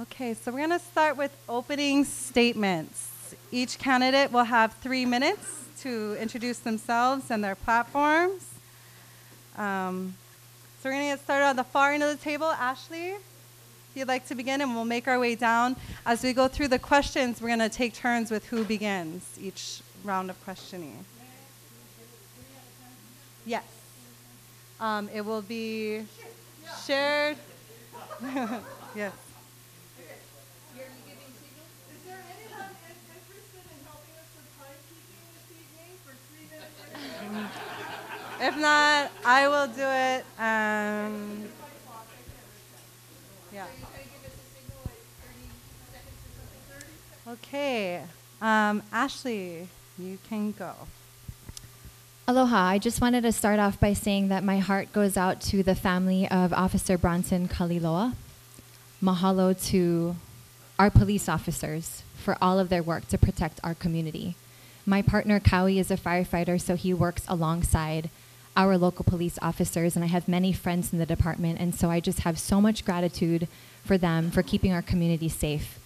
Okay, so we're going to start with opening statements. Each candidate will have 3 minutes to introduce themselves and their platforms. So we're going to get started on the far end of the table. Ashley, if you'd like to begin, and we'll make our way down. As we go through the questions, we're going to take turns with who begins each round of questioning. Yes. It will be shared. Yes. If not, I will do it. Yeah. Okay. Ashley, you can go. Aloha. I just wanted to start off by saying that my heart goes out to the family of Officer Bronson Kaliloa. Mahalo to our police officers for all of their work to protect our community. My partner, Kaui, is a firefighter, so he works alongside our local police officers, and I have many friends in the department, and so I just have so much gratitude for them for keeping our community safe.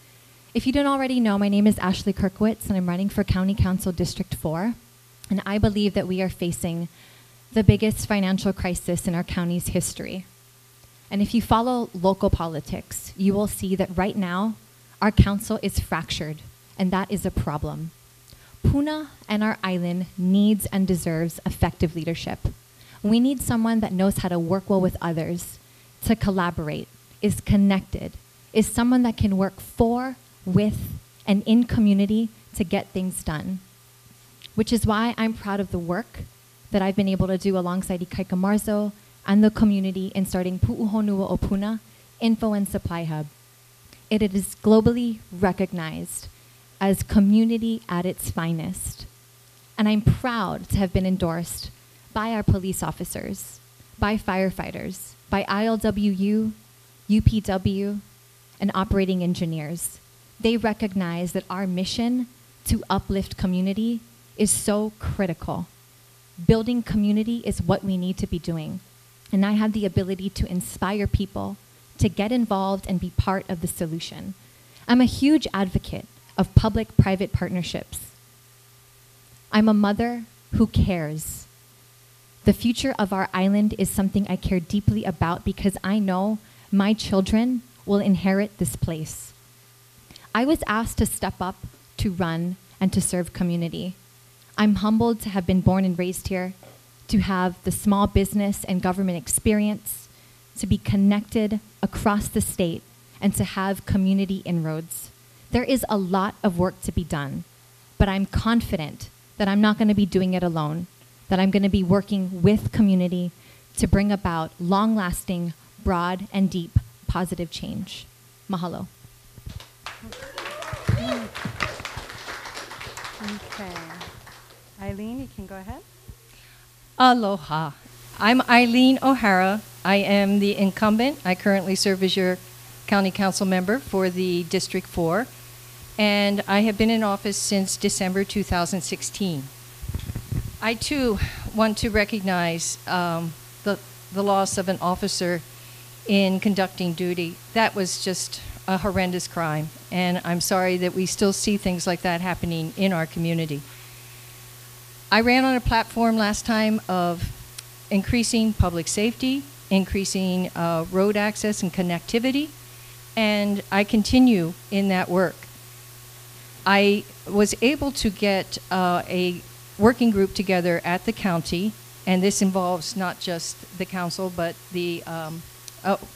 If you don't already know, my name is Ashley Kirkowitz, and I'm running for County Council District 4, and I believe that we are facing the biggest financial crisis in our county's history. And if you follow local politics, you will see that right now, our council is fractured, and that is a problem. Puna and our island needs and deserves effective leadership. We need someone that knows how to work well with others, to collaborate, is connected, is someone that can work for, with, and in community to get things done. Which is why I'm proud of the work that I've been able to do alongside Ikaika Marzo and the community in starting Pu'uhonua o Puna Info and Supply Hub. It is globally recognized as community at its finest. And I'm proud to have been endorsed by our police officers, by firefighters, by ILWU, UPW, and operating engineers. They recognize that our mission to uplift community is so critical. Building community is what we need to be doing. And I have the ability to inspire people to get involved and be part of the solution. I'm a huge advocate of public-private partnerships. I'm a mother who cares. The future of our island is something I care deeply about because I know my children will inherit this place. I was asked to step up, to run, and to serve community. I'm humbled to have been born and raised here, to have the small business and government experience, to be connected across the state, and to have community inroads. There is a lot of work to be done, but I'm confident that I'm not going to be doing it alone, that I'm going to be working with community to bring about long-lasting, broad, and deep positive change. Mahalo. Okay. Eileen, you can go ahead. Aloha. I'm Eileen O'Hara. I am the incumbent. I currently serve as your county council member for the District 4, and I have been in office since December 2016. I too want to recognize the loss of an officer in conducting duty. That was just a horrendous crime, and I'm sorry that we still see things like that happening in our community. I ran on a platform last time of increasing public safety, increasing road access and connectivity, and I continue in that work. I was able to get a working group together at the county, and this involves not just the council, but the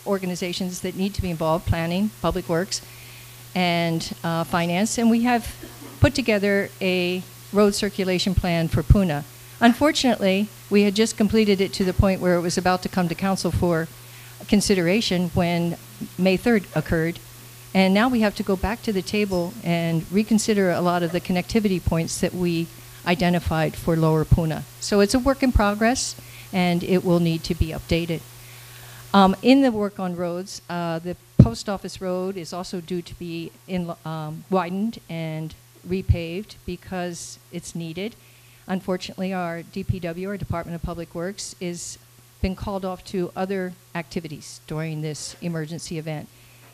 organizations that need to be involved, planning, public works, and finance, and we have put together a road circulation plan for Puna. Unfortunately, we had just completed it to the point where it was about to come to council for consideration when May 3rd occurred. And now we have to go back to the table and reconsider a lot of the connectivity points that we identified for Lower Puna. So it's a work in progress, and it will need to be updated. In the work on roads, the post office road is also due to be widened and repaved because it's needed. Unfortunately, our DPW, our Department of Public Works, is been called off to other activities during this emergency event.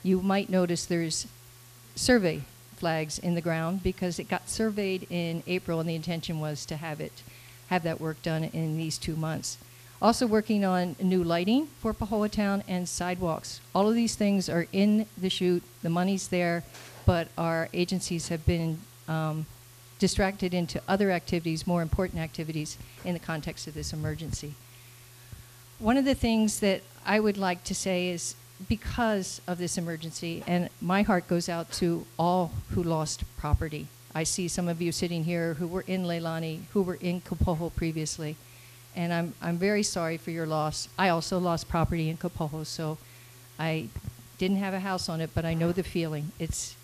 you might notice there's survey flags in the ground because it got surveyed in April, and the intention was to have that work done in these 2 months. Also working on new lighting for Powhatan and sidewalks. All of these things are in the chute. The money's there, but our agencies have been distracted into other activities, more important activities in the context of this emergency. One of the things that I would like to say is, because of this emergency, and my heart goes out to all who lost property. I see some of you sitting here who were in Leilani, who were in Kapoho previously, and I'm very sorry for your loss. I also lost property in Kapoho, so I didn't have a house on it, but I know the feeling. It's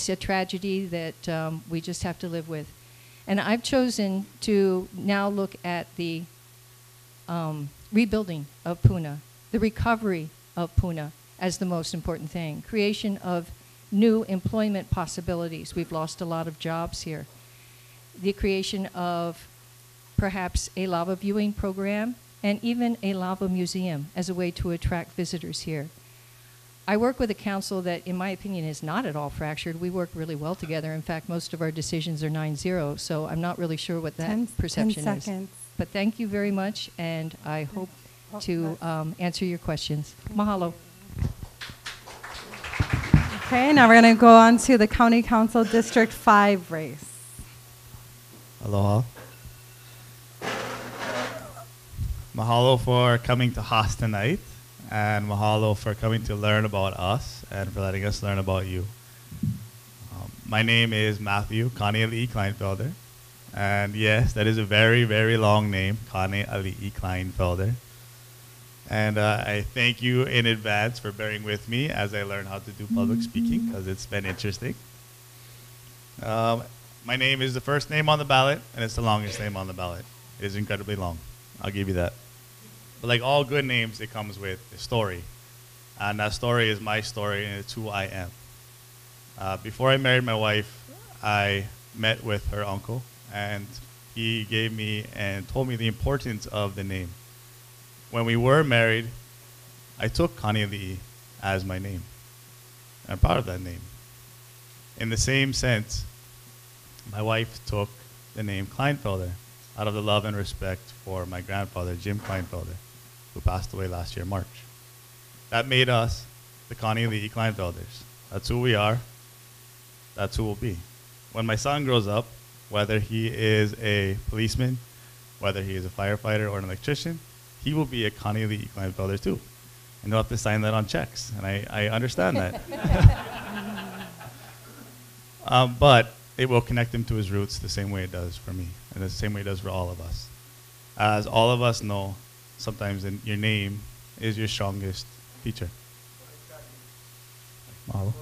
a tragedy that we just have to live with. And I've chosen to now look at the rebuilding of Puna, the recovery of Puna as the most important thing, creation of new employment possibilities. We've lost a lot of jobs here. The creation of perhaps a lava viewing program and even a lava museum as a way to attract visitors here. I work with a council that, in my opinion, is not at all fractured. We work really well together. In fact, most of our decisions are 9-0, so I'm not really sure what that perception 10 is. seconds. But thank you very much, and I hope to answer your questions. Mahalo. Okay, now we're going to go on to the County Council District 5 race. Aloha. Mahalo for coming to Haas tonight, and mahalo for coming to learn about us and for letting us learn about you. My name is Matthew Kane Ali'i Kleinfelder, and yes, that is a very, very long name, Kane Ali'i Kleinfelder. And I thank you in advance for bearing with me as I learn how to do public speaking, because it's been interesting. My name is the first name on the ballot, and it's the longest name on the ballot. It is incredibly long. I'll give you that. But like all good names, it comes with a story. And that story is my story, and it's who I am. Before I married my wife, I met with her uncle, and he gave me and told me the importance of the name. When we were married, I took Kane Ali'i as my name. I'm proud of that name. In the same sense, my wife took the name Kleinfelder out of the love and respect for my grandfather, Jim Kleinfelder, who passed away last year, March. That made us the Kane Ali'i Kleinfelders. That's who we are. That's who we'll be. When my son grows up, whether he is a policeman, whether he is a firefighter or an electrician, he will be a Kane Ali'i Kleinfelder too. And he'll have to sign that on checks, and I understand that. But it will connect him to his roots the same way it does for me, and the same way it does for all of us. As all of us know, sometimes your name is your strongest feature. Mahalo.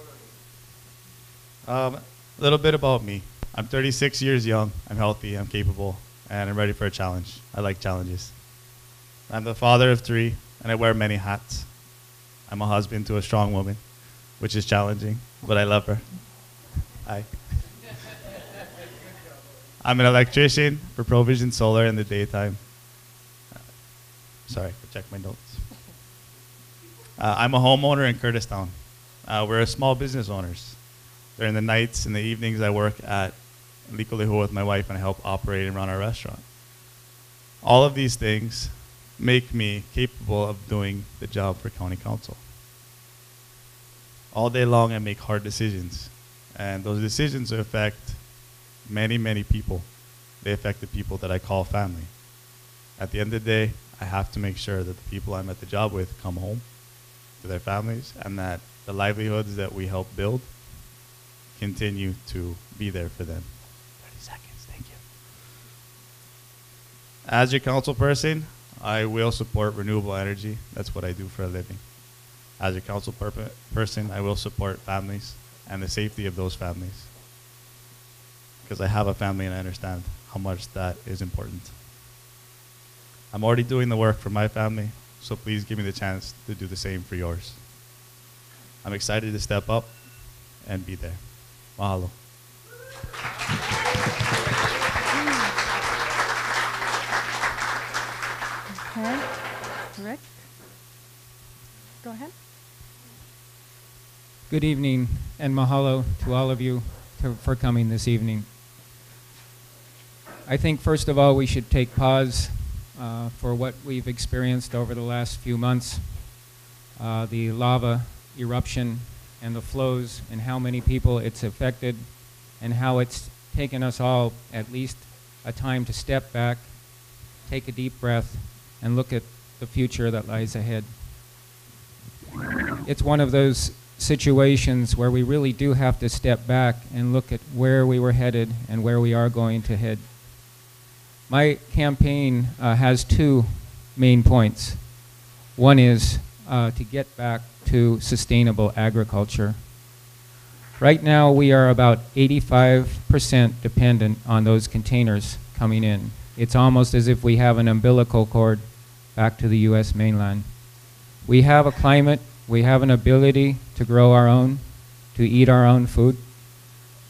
A little bit about me. I'm 36 years young, I'm healthy, I'm capable, and I'm ready for a challenge. I like challenges. I'm the father of 3, and I wear many hats. I'm a husband to a strong woman, which is challenging, but I love her. Hi. I'm an electrician for Provision Solar in the daytime. Sorry, I check my notes. I'm a homeowner in Kurtistown. We're small business owners. During the nights and the evenings, I work at Likolehua with my wife, and I help operate and run our restaurant. All of these things make me capable of doing the job for county council. All day long, I make hard decisions, and those decisions affect many, many people. They affect the people that I call family. At the end of the day, I have to make sure that the people I'm at the job with come home to their families, and that the livelihoods that we help build continue to be there for them. 30 seconds, thank you. As your council person, I will support renewable energy. That's what I do for a living. As a council person, I will support families and the safety of those families, because I have a family and I understand how much that is important. I'm already doing the work for my family, so please give me the chance to do the same for yours. I'm excited to step up and be there. Mahalo. Okay. Rick? Go ahead. Good evening, and mahalo to all of you for coming this evening. I think, first of all, we should take pause for what we've experienced over the last few months. The lava eruption and the flows and how many people it's affected and how it's taken us all at least a time to step back, take a deep breath, and look at the future that lies ahead. It's one of those situations where we really do have to step back and look at where we were headed and where we are going to head. My campaign has two main points. One is to get back to sustainable agriculture. Right now, we are about 85% dependent on those containers coming in. It's almost as if we have an umbilical cord back to the U.S. mainland. We have a climate, we have an ability to grow our own, to eat our own food.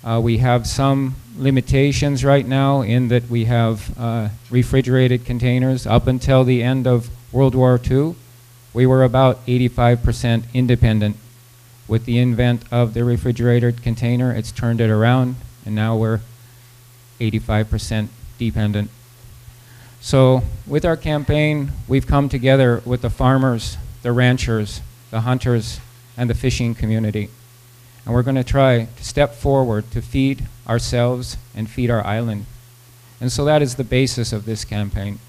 We have some limitations right now in that we have refrigerated containers. Up until the end of World War II, we were about 85% independent. With the invent of the refrigerated container, it's turned it around, and now we're 85% dependent. So with our campaign, we've come together with the farmers, the ranchers, the hunters, and the fishing community. And we're going to try to step forward to feed ourselves and feed our island. And so that is the basis of this campaign.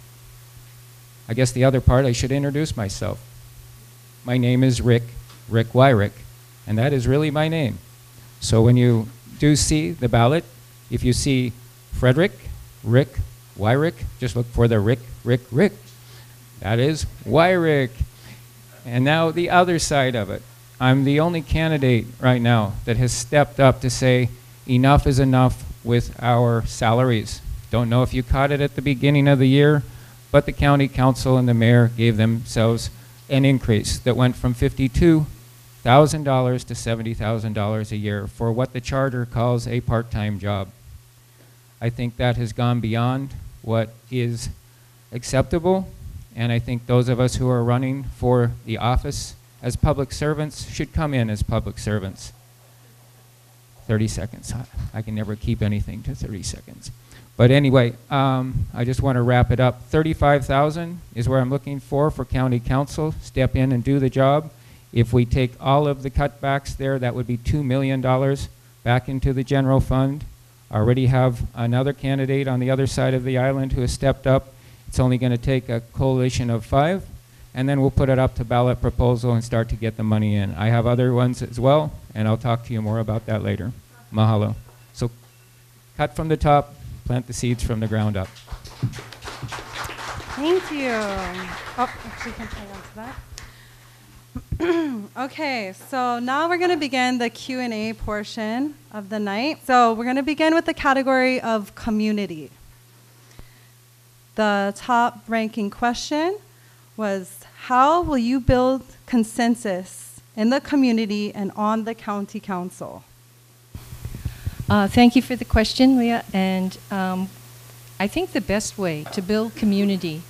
I guess the other part, I should introduce myself. My name is Rick Wyrick, and that is really my name. So when you do see the ballot, if you see Frederick, Rick, Wyrick, just look for the Rick. That is Wyrick. And now the other side of it. I'm the only candidate right now that has stepped up to say enough is enough with our salaries. Don't know if you caught it at the beginning of the year, but the county council and the mayor gave themselves an increase that went from $52,000 to $70,000 a year for what the charter calls a part-time job. I think that has gone beyond what is acceptable, and I think those of us who are running for the office as public servants should come in as public servants. 30 seconds. I can never keep anything to 30 seconds. But anyway, I just want to wrap it up. $35,000 is where I'm looking for county council. Step in and do the job. If we take all of the cutbacks there, that would be $2 million back into the general fund. I already have another candidate on the other side of the island who has stepped up. It's only going to take a coalition of 5, and then we'll put it up to ballot proposal and start to get the money in. I have other ones as well, and I'll talk to you more about that later. Mahalo. So cut from the top, plant the seeds from the ground up. Thank you. Oh, actually, can hang on to that. Okay, so now we're going to begin the Q&A portion of the night. So we're going to begin with the category of community. The top ranking question was, how will you build consensus in the community and on the county council? Thank you for the question, Leah. And I think the best way to build community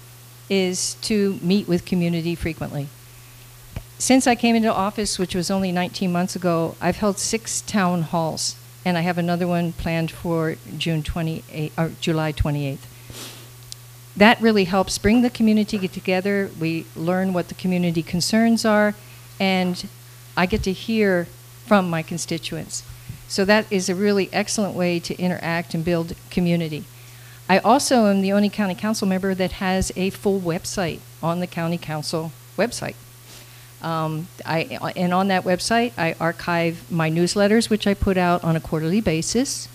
is to meet with community frequently. Since I came into office, which was only 19 months ago, I've held 6 town halls, and I have another one planned for July 28th. That really helps bring the community together. We learn what the community concerns are, and I get to hear from my constituents. So that is a really excellent way to interact and build community. I also am the only county council member that has a full website on the county council website. And on that website, I archive my newsletters, which I put out on a quarterly basis.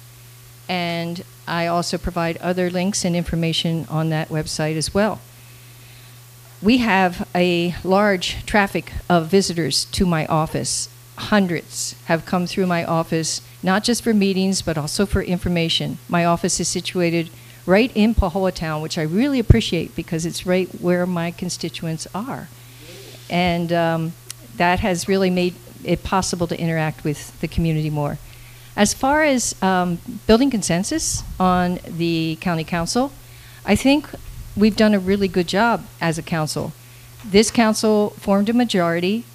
And I also provide other links and information on that website as well. We have a large traffic of visitors to my office. Hundreds have come through my office, not just for meetings, but also for information. My office is situated right in Powhatan, which I really appreciate because it's right where my constituents are. And that has really made it possible to interact with the community more. As far as building consensus on the county council, I think we've done a really good job as a council. This council formed a majority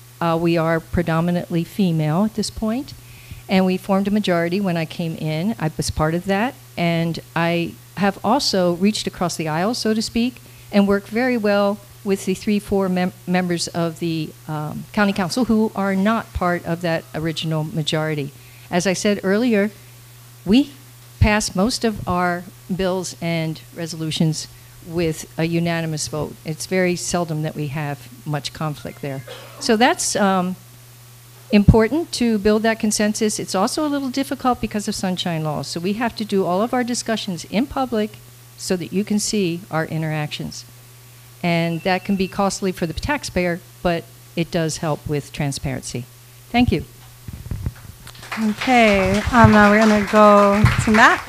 We are predominantly female at this point, and we formed a majority when I came in. I was part of that, and I have also reached across the aisle, so to speak, and worked very well with the 3-4 members of the county council who are not part of that original majority. As I said earlier, we pass most of our bills and resolutions with a unanimous vote. It's very seldom that we have much conflict there. So that's important to build that consensus. It's also a little difficult because of sunshine laws. So we have to do all of our discussions in public so that you can see our interactions. And that can be costly for the taxpayer, but it does help with transparency. Thank you. Okay, now we're going to go to Matt.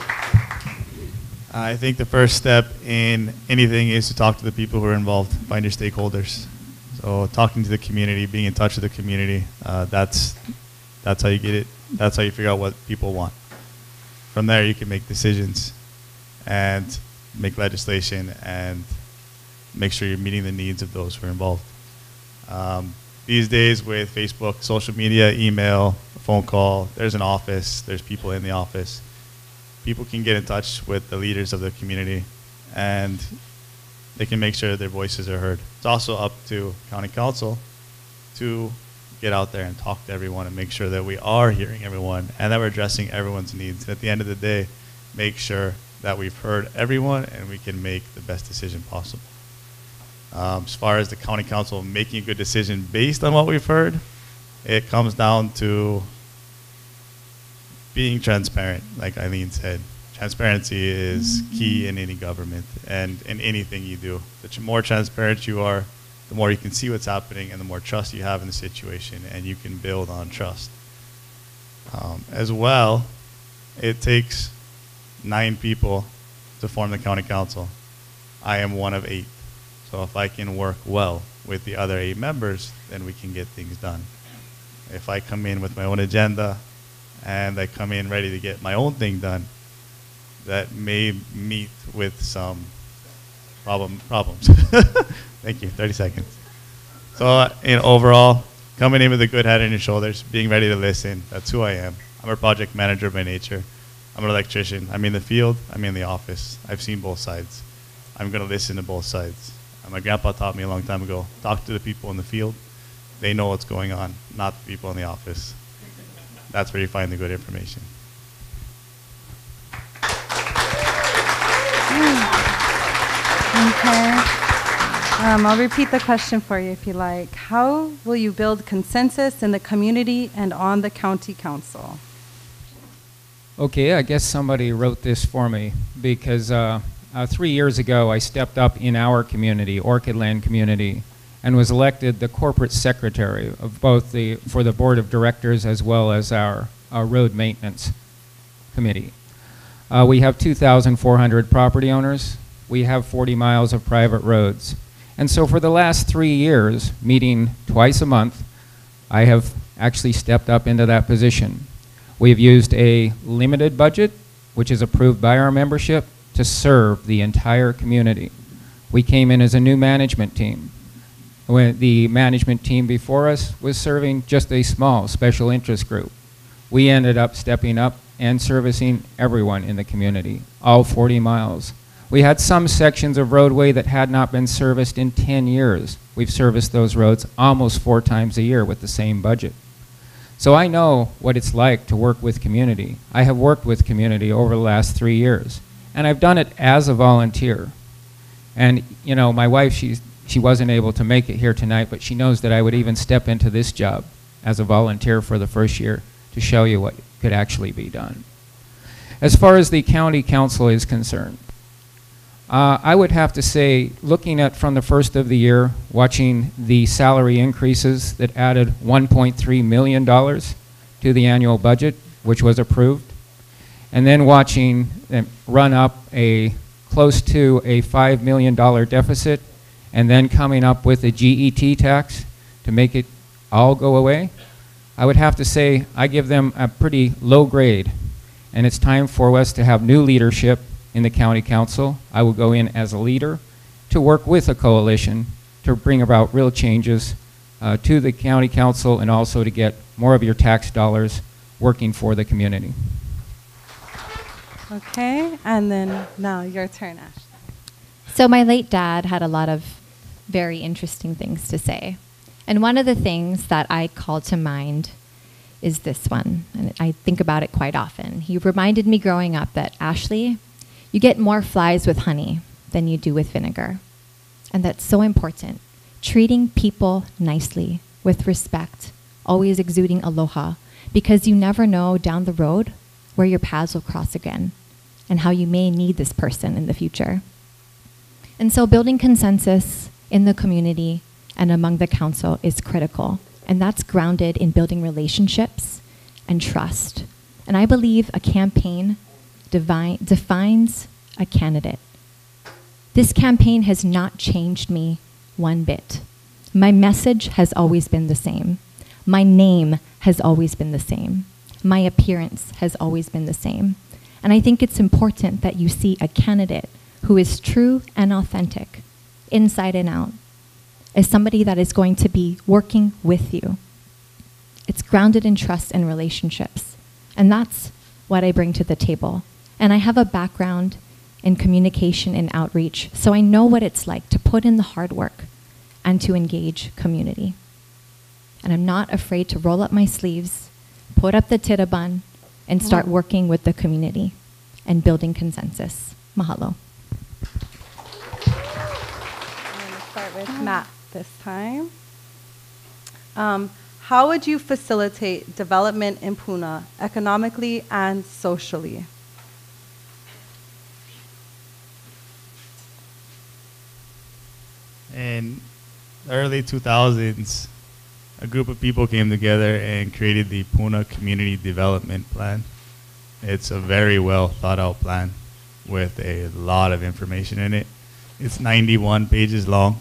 I think the first step in anything is to talk to the people who are involved, find your stakeholders. So talking to the community, being in touch with the community, that's how you get it. That's how you figure out what people want. From there, you can make decisions and make legislation and make sure you're meeting the needs of those who are involved. These days with Facebook, social media, email, a phone call, there's an office, there's people in the office. People can get in touch with the leaders of the community and they can make sure their voices are heard. It's also up to county council to get out there and talk to everyone and make sure that we are hearing everyone and that we're addressing everyone's needs. And at the end of the day, make sure that we've heard everyone and we can make the best decision possible. As far as the county council making a good decision based on what we've heard, it comes down to being transparent, like Eileen said. Transparency is key in any government and in anything you do. The more transparent you are, the more you can see what's happening and the more trust you have in the situation, and you can build on trust. As well, it takes 9 people to form the county council. I am one of 8. So if I can work well with the other 8 members, then we can get things done. If I come in with my own agenda and I come in ready to get my own thing done, that may meet with some problems. Thank you, 30 seconds. So overall, coming in with a good head on your shoulders, being ready to listen, that's who I am. I'm a project manager by nature. I'm an electrician. I'm in the field, I'm in the office. I've seen both sides. I'm gonna listen to both sides. My grandpa taught me a long time ago, talk to the people in the field. They know what's going on, not the people in the office. That's where you find the good information. Okay. I'll repeat the question for you if you like. How will you build consensus in the community and on the county council? Okay, I guess somebody wrote this for me because 3 years ago I stepped up in our community, Orchidland community, and was elected the corporate secretary of both for the board of directors as well as our road maintenance committee. We have 2,400 property owners. We have 40 miles of private roads. And so for the last 3 years, meeting twice a month, I have actually stepped up into that position. We've used a limited budget, which is approved by our membership, to serve the entire community. We came in as a new management team. When the management team before us was serving just a small special interest group. We ended up stepping up and servicing everyone in the community, all 40 miles. We had some sections of roadway that had not been serviced in 10 years. We've serviced those roads almost 4 times a year with the same budget. So I know what it's like to work with community. I have worked with community over the last 3 years, and I've done it as a volunteer. And you know, my wife, she wasn't able to make it here tonight, but she knows that I would even step into this job as a volunteer for the first year to show you what could actually be done. As far as the county council is concerned, I would have to say, looking at from the first of the year, watching the salary increases that added $1.3 million to the annual budget, which was approved, and then watching them run up close to a $5 million deficit, and then coming up with a GET tax to make it all go away, I would have to say I give them a pretty low grade. And it's time for us to have new leadership in the county council. I will go in as a leader to work with a coalition to bring about real changes to the county council and also to get more of your tax dollars working for the community. Okay, and then now your turn, Ashley. So my late dad had a lot of very interesting things to say. And one of the things that I call to mind is this one, and I think about it quite often. He reminded me growing up that, Ashley, you get more flies with honey than you do with vinegar. And that's so important. Treating people nicely, with respect, always exuding aloha, because you never know down the road where your paths will cross again and how you may need this person in the future. And so building consensus in the community and among the council is critical. And that's grounded in building relationships and trust. And I believe a campaign defines a candidate. This campaign has not changed me one bit. My message has always been the same. My name has always been the same. My appearance has always been the same. And I think it's important that you see a candidate who is true and authentic, inside and out, as somebody that is going to be working with you. It's grounded in trust and relationships. And that's what I bring to the table. And I have a background in communication and outreach, so I know what it's like to put in the hard work and to engage community. And I'm not afraid to roll up my sleeves, put up the tittabun, and start working with the community and building consensus. Mahalo. I'm going to start with Matt this time. How would you facilitate development in Puna economically and socially? In the early 2000s, a group of people came together and created the Puna Community Development Plan. It's a very well thought out plan with a lot of information in it. It's 91 pages long.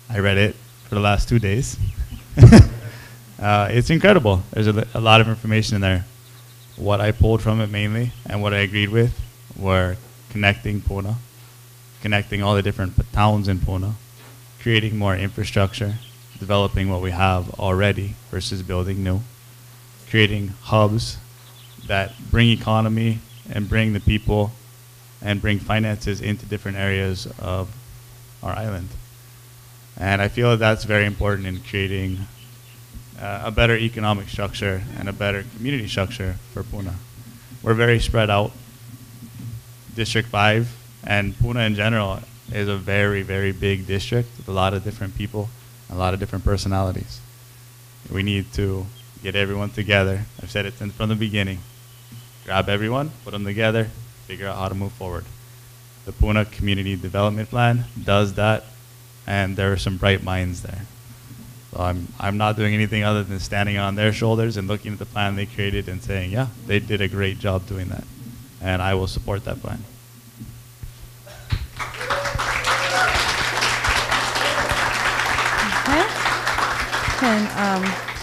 I read it for the last 2 days. It's incredible. There's a lot of information in there. What I pulled from it mainly and what I agreed with were connecting Puna, connecting all the different towns in Puna, creating more infrastructure, developing what we have already versus building new, creating hubs that bring economy and bring the people and bring finances into different areas of our island. And I feel that that's very important in creating a better economic structure and a better community structure for Puna. We're very spread out. District 5 and Puna in general is a very, very big district with a lot of different people, a lot of different personalities. We need to get everyone together. I've said it from the beginning. Grab everyone, put them together, figure out how to move forward. The Puna Community Development Plan does that, and there are some bright minds there. So I'm not doing anything other than standing on their shoulders and looking at the plan they created and saying, yeah, they did a great job doing that. And I will support that plan.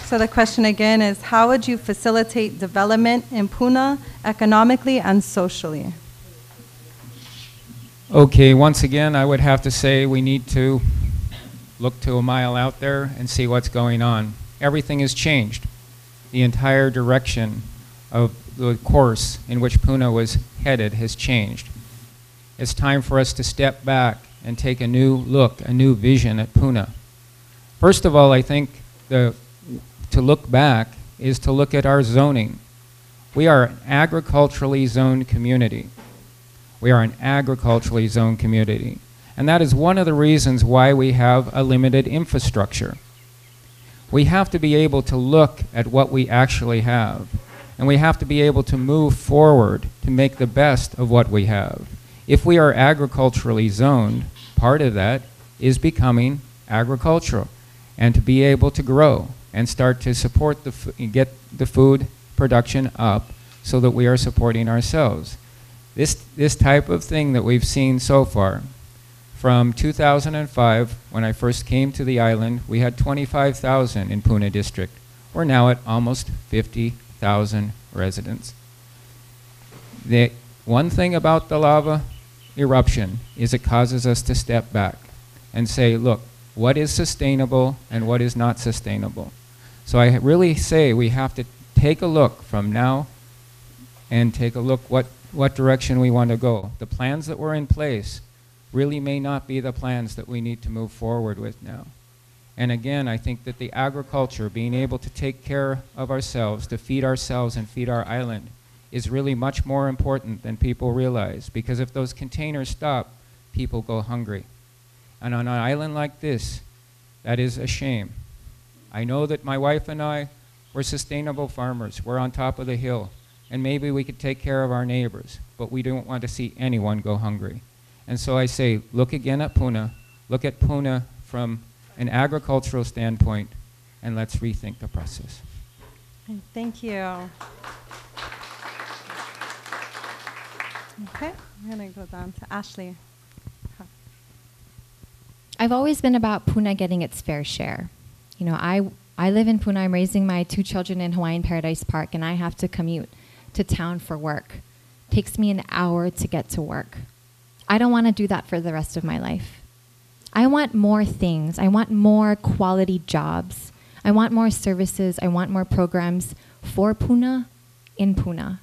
So the question again is, how would you facilitate development in Puna economically and socially? Okay, once again, I would have to say we need to look to a mile out there and see what's going on. Everything has changed. The entire direction of the course in which Puna was headed has changed. It's time for us to step back and take a new look, a new vision at Puna. First of all, I think to look back is to look at our zoning. We are an agriculturally zoned community. We are an agriculturally zoned community. And that is one of the reasons why we have a limited infrastructure. We have to be able to look at what we actually have. And we have to be able to move forward to make the best of what we have. If we are agriculturally zoned, part of that is becoming agricultural and to be able to grow and start to support get the food production up so that we are supporting ourselves. This type of thing that we've seen so far, from 2005, when I first came to the island, we had 25,000 in Puna District. We're now at almost 50,000 residents. The one thing about the lava eruption is it causes us to step back and say, look, what is sustainable and what is not sustainable. So I really say we have to take a look from now and take a look what direction we want to go. The plans that were in place really may not be the plans that we need to move forward with now. And again, I think that the agriculture, being able to take care of ourselves, to feed ourselves and feed our island, is really much more important than people realize. Because if those containers stop, people go hungry. And on an island like this, that is a shame. I know that my wife and I, we're sustainable farmers. We're on top of the hill. And maybe we could take care of our neighbors, but we don't want to see anyone go hungry. And so I say, look again at Puna. Look at Puna from an agricultural standpoint, and let's rethink the process. Thank you. Okay, I'm going to go down to Ashley. I've always been about Puna getting its fair share. You know, I live in Puna. I'm raising my 2 children in Hawaiian Paradise Park, and I have to commute to town for work. It takes me an hour to get to work. I don't want to do that for the rest of my life. I want more things. I want more quality jobs. I want more services. I want more programs for Puna in Puna.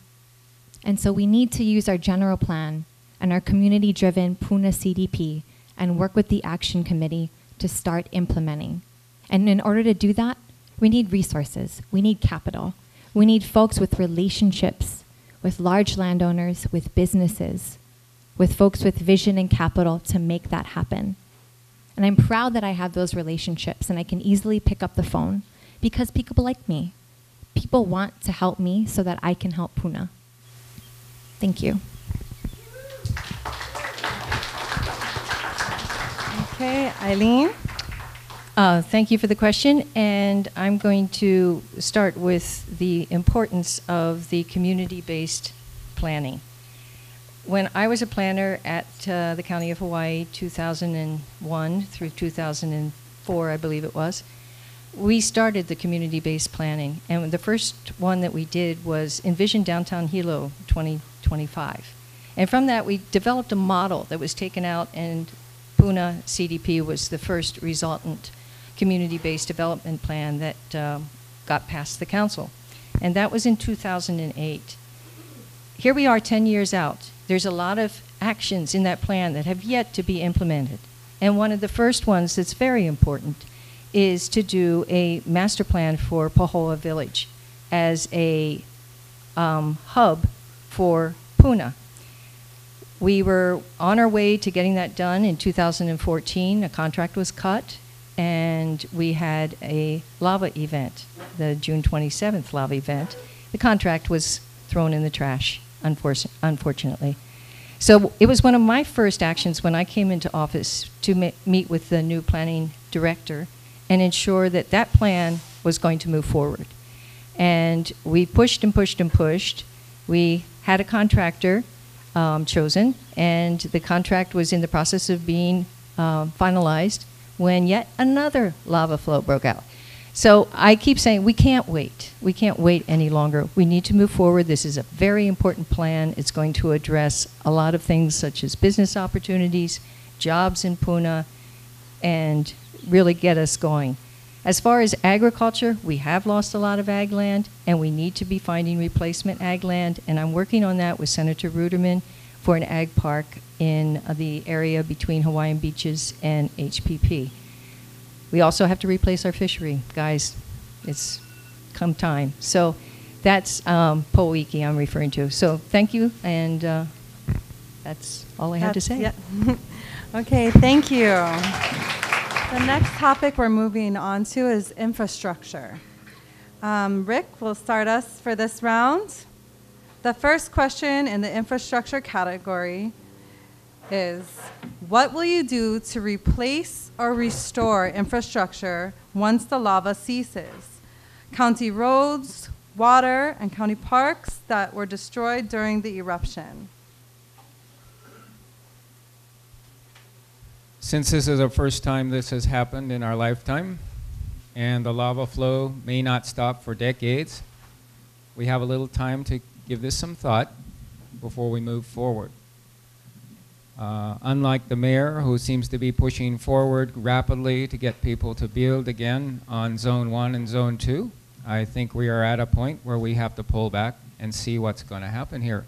And so we need to use our general plan and our community-driven Puna CDP and work with the Action Committee to start implementing. And in order to do that, we need resources. We need capital. We need folks with relationships, with large landowners, with businesses, with folks with vision and capital to make that happen. And I'm proud that I have those relationships and I can easily pick up the phone because people like me. People want to help me so that I can help Puna. Thank you. Okay, Eileen. Thank you for the question, and I'm going to start with the importance of the community-based planning. When I was a planner at the County of Hawaii, 2001 through 2004, I believe it was, we started the community-based planning, and the first one that we did was Envision Downtown Hilo 2025. And from that, we developed a model that was taken out, and Puna CDP was the first resultant community-based development plan that got past the council. And that was in 2008. Here we are 10 years out. There's a lot of actions in that plan that have yet to be implemented. And one of the first ones that's very important is to do a master plan for Pahoa Village as a hub for Puna. We were on our way to getting that done in 2014. A contract was cut, and we had a lava event, the June 27th lava event. The contract was thrown in the trash, unfortunately. So it was one of my first actions when I came into office to meet with the new planning director and ensure that that plan was going to move forward. And we pushed and pushed and pushed. We had a contractor chosen, and the contract was in the process of being finalized when yet another lava flow broke out. So I keep saying we can't wait. We can't wait any longer. We need to move forward. This is a very important plan. It's going to address a lot of things such as business opportunities, jobs in Puna, and really get us going. As far as agriculture, we have lost a lot of ag land, and we need to be finding replacement ag land, and I'm working on that with Senator Ruderman for an ag park in the area between Hawaiian Beaches and HPP. We also have to replace our fishery. Guys, it's come time. So that's Po'iki I'm referring to. So thank you, and that's all I had to say. Yeah. Okay, thank you. The next topic we're moving on to is infrastructure. Rick will start us for this round. The first question in the infrastructure category is, what will you do to replace or restore infrastructure once the lava ceases? County roads, water, and county parks that were destroyed during the eruption. Since this is the first time this has happened in our lifetime, and the lava flow may not stop for decades, we have a little time to give this some thought before we move forward. Unlike the mayor, who seems to be pushing forward rapidly to get people to build again on Zone 1 and Zone 2, I think we are at a point where we have to pull back and see what's going to happen here.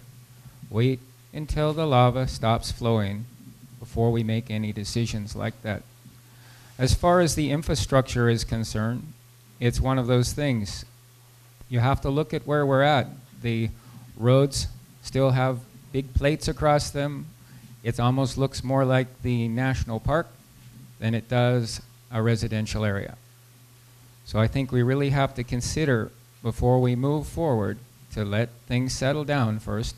Wait until the lava stops flowing before we make any decisions like that. As far as the infrastructure is concerned, it's one of those things. You have to look at where we're at. The roads still have big plates across them. It almost looks more like the national park than it does a residential area. So I think we really have to consider, before we move forward, to let things settle down first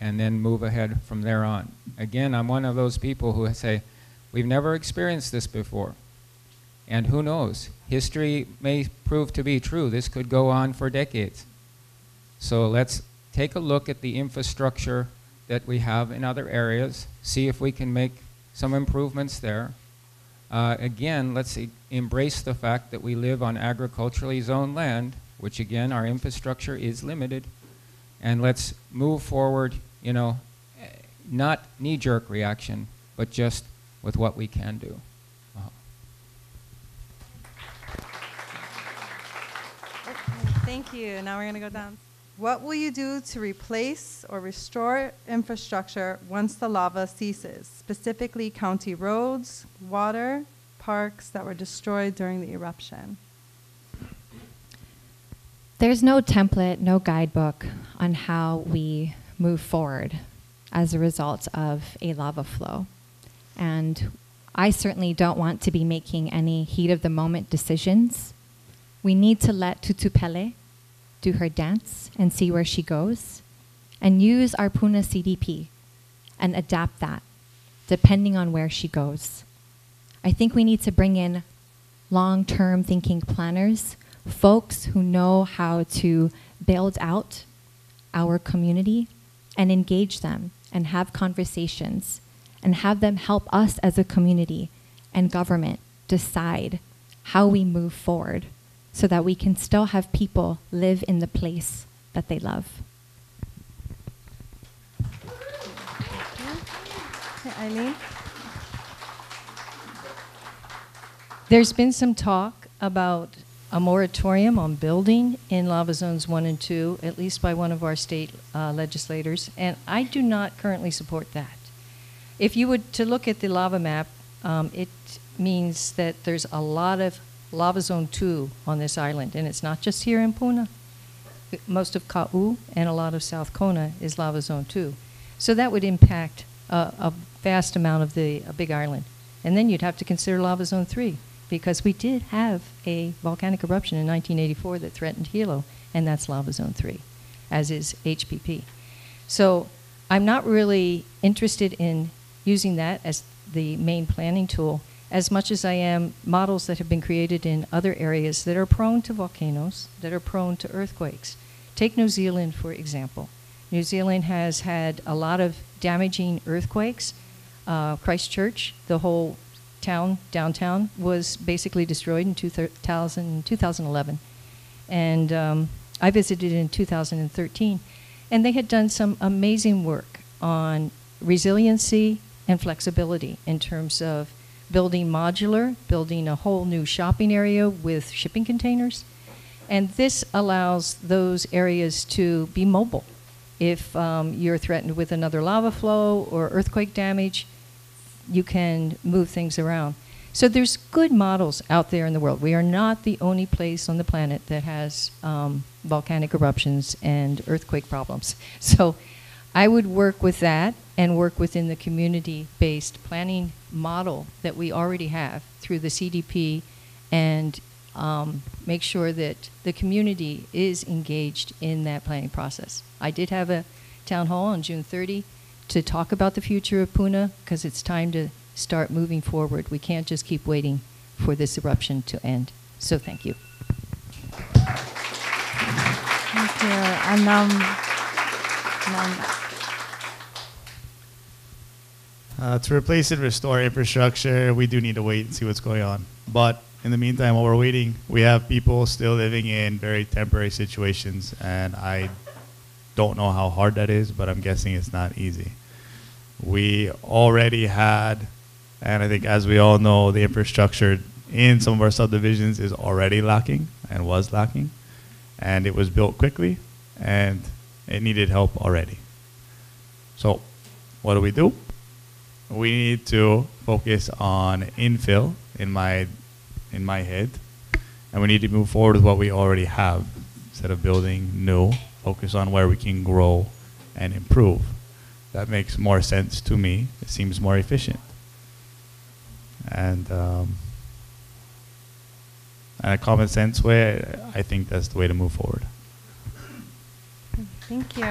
and then move ahead from there on. Again, I'm one of those people who say, we've never experienced this before. And who knows? History may prove to be true. This could go on for decades. So let's take a look at the infrastructure that we have in other areas, see if we can make some improvements there. Again, let's embrace the fact that we live on agriculturally zoned land, which again, our infrastructure is limited. And let's move forward, you know, not knee-jerk reaction, but just with what we can do. Thank you. Now we're going to go down. What will you do to replace or restore infrastructure once the lava ceases, specifically county roads, water, parks that were destroyed during the eruption? There's no template, no guidebook on how we move forward as a result of a lava flow. And I certainly don't want to be making any heat-of-the-moment decisions. We need to let Tutupele do her dance and see where she goes, and use our Puna CDP and adapt that depending on where she goes. I think we need to bring in long-term thinking planners, folks who know how to build out our community and engage them and have conversations and have them help us as a community and government decide how we move forward so that we can still have people live in the place that they love. Okay, Eileen? There's been some talk about a moratorium on building in lava zones 1 and 2, at least by one of our state legislators, and I do not currently support that. If you would to look at the lava map, it means that there's a lot of lava zone 2 on this island, and it's not just here in Puna. Most of Ka'u and a lot of South Kona is lava zone 2. So that would impact a vast amount of the big island. And then you'd have to consider lava zone 3, because we did have a volcanic eruption in 1984 that threatened Hilo, and that's lava zone 3, as is HPP. So I'm not really interested in using that as the main planning tool, as much as I am models that have been created in other areas that are prone to volcanoes, that are prone to earthquakes. Take New Zealand, for example. New Zealand has had a lot of damaging earthquakes. Christchurch, the whole town, downtown, was basically destroyed in 2011. And I visited in 2013. And they had done some amazing work on resiliency and flexibility in terms of building modular, building a whole new shopping area with shipping containers. And this allows those areas to be mobile. If you're threatened with another lava flow or earthquake damage, you can move things around. So there's good models out there in the world. We are not the only place on the planet that has volcanic eruptions and earthquake problems. So I would work with that and work within the community-based planning model that we already have through the CDP, and make sure that the community is engaged in that planning process. I did have a town hall on June 30 to talk about the future of Puna, because it's time to start moving forward. We can't just keep waiting for this eruption to end. So thank you. Thank you. And To replace and restore infrastructure, we do need to wait and see what's going on. But in the meantime, while we're waiting, we have people still living in very temporary situations, and I don't know how hard that is, but I'm guessing it's not easy. We already had, and I think as we all know, the infrastructure in some of our subdivisions is already lacking and was lacking. And it was built quickly and it needed help already. So what do? We need to focus on infill in my head, and we need to move forward with what we already have instead of building new. Focus on where we can grow and improve. That makes more sense to me. It seems more efficient. And in a common sense way, I think that's the way to move forward. Thank you.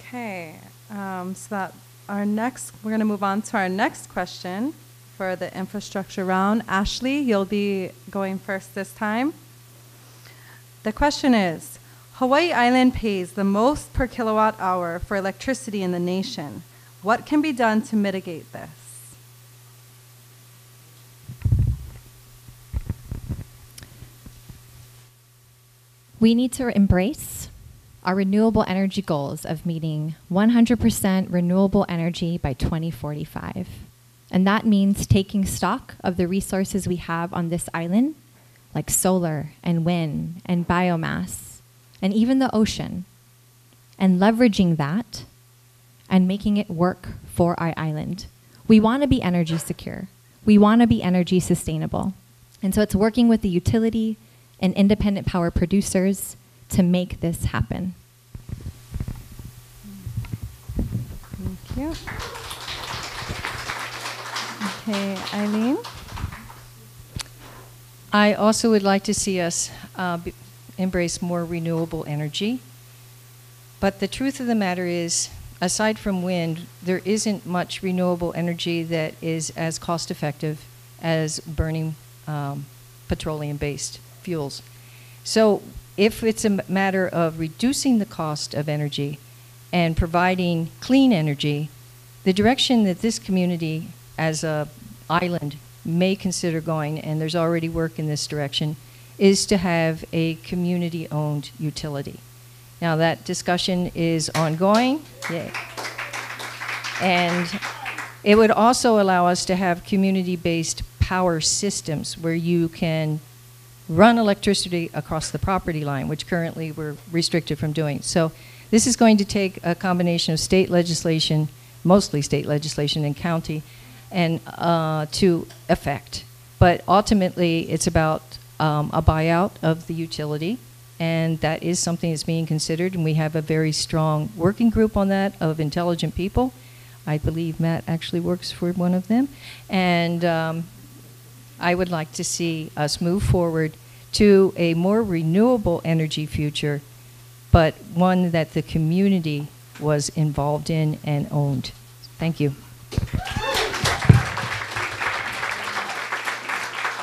Okay, so we're going to move on to our next question for the infrastructure round. Ashley, you'll be going first this time. The question is, Hawaii Island pays the most per kilowatt hour for electricity in the nation. What can be done to mitigate this? We need to embrace our renewable energy goals of meeting 100% renewable energy by 2045. And that means taking stock of the resources we have on this island, like solar and wind and biomass, and even the ocean, and leveraging that and making it work for our island. We want to be energy secure. We want to be energy sustainable. And so it's working with the utility and independent power producers to make this happen. Thank you. Okay, Eileen? I also would like to see us embrace more renewable energy. But the truth of the matter is, aside from wind, there isn't much renewable energy that is as cost effective as burning petroleum-based fuels. So if it's a matter of reducing the cost of energy and providing clean energy, the direction that this community as a island may consider going, and there's already work in this direction, is to have a community-owned utility. Now that discussion is ongoing. Yay. And it would also allow us to have community-based power systems where you can run electricity across the property line, which currently we're restricted from doing. So this is going to take a combination of state legislation, mostly state legislation and county, and to effect. But ultimately, it's about a buyout of the utility, and that is something that's being considered, and we have a very strong working group on that of intelligent people. I believe Matt actually works for one of them. And I would like to see us move forward to a more renewable energy future, but one that the community was involved in and owned. Thank you.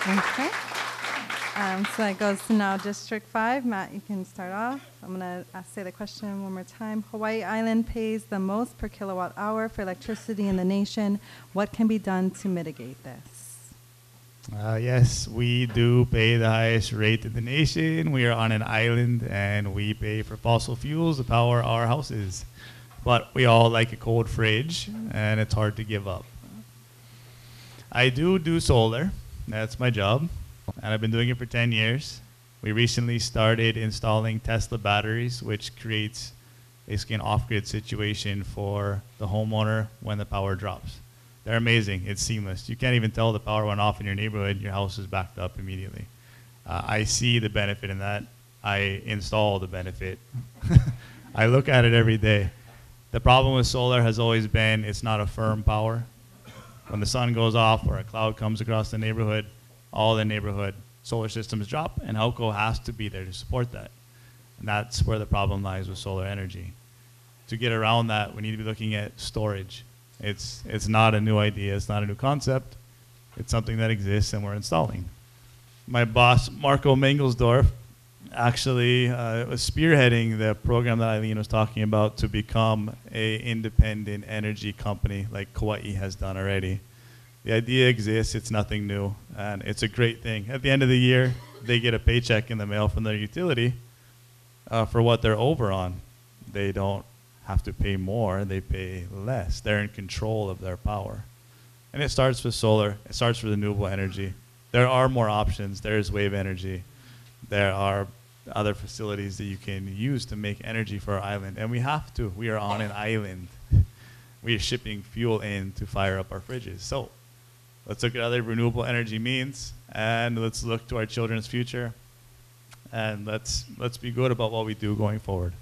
Okay. So that goes to now District 5. Matt, you can start off. I'm going to say the question one more time. Hawaii Island pays the most per kilowatt hour for electricity in the nation. What can be done to mitigate this? Yes, we do pay the highest rate in the nation. We are on an island, and we pay for fossil fuels to power our houses. But we all like a cold fridge, and it's hard to give up. I do solar. That's my job, and I've been doing it for 10 years. We recently started installing Tesla batteries, which creates basically an off-grid situation for the homeowner when the power drops. They're amazing. It's seamless. You can't even tell the power went off in your neighborhood. Your house is backed up immediately. I see the benefit in that. I install the benefit. I look at it every day. The problem with solar has always been it's not a firm power. When the sun goes off or a cloud comes across the neighborhood, all the neighborhood solar systems drop, and HELCO has to be there to support that. And that's where the problem lies with solar energy. To get around that, we need to be looking at storage. It's not a new idea. It's not a new concept. It's something that exists, and we're installing. My boss, Marco Mengelsdorf, actually was spearheading the program that Eileen was talking about to become a independent energy company like Kauai has done already. The idea exists. It's nothing new, and it's a great thing. At the end of the year, they get a paycheck in the mail from their utility. for what they're over on. They don't have to pay more, they pay less. They're in control of their power. And it starts with solar, it starts with renewable energy. There are more options. There's wave energy. There are other facilities that you can use to make energy for our island. And we have to. We are on an island. We are shipping fuel in to fire up our fridges. So let's look at other renewable energy means, and let's look to our children's future. And let's be good about what we do going forward.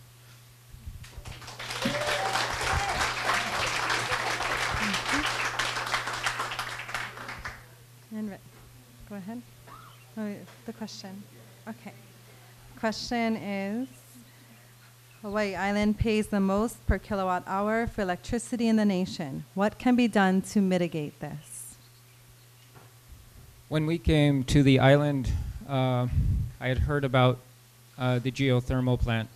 And go ahead. Oh, the question. Okay. Question is, Hawaii Island pays the most per kilowatt hour for electricity in the nation. What can be done to mitigate this? When we came to the island, I had heard about the geothermal plant.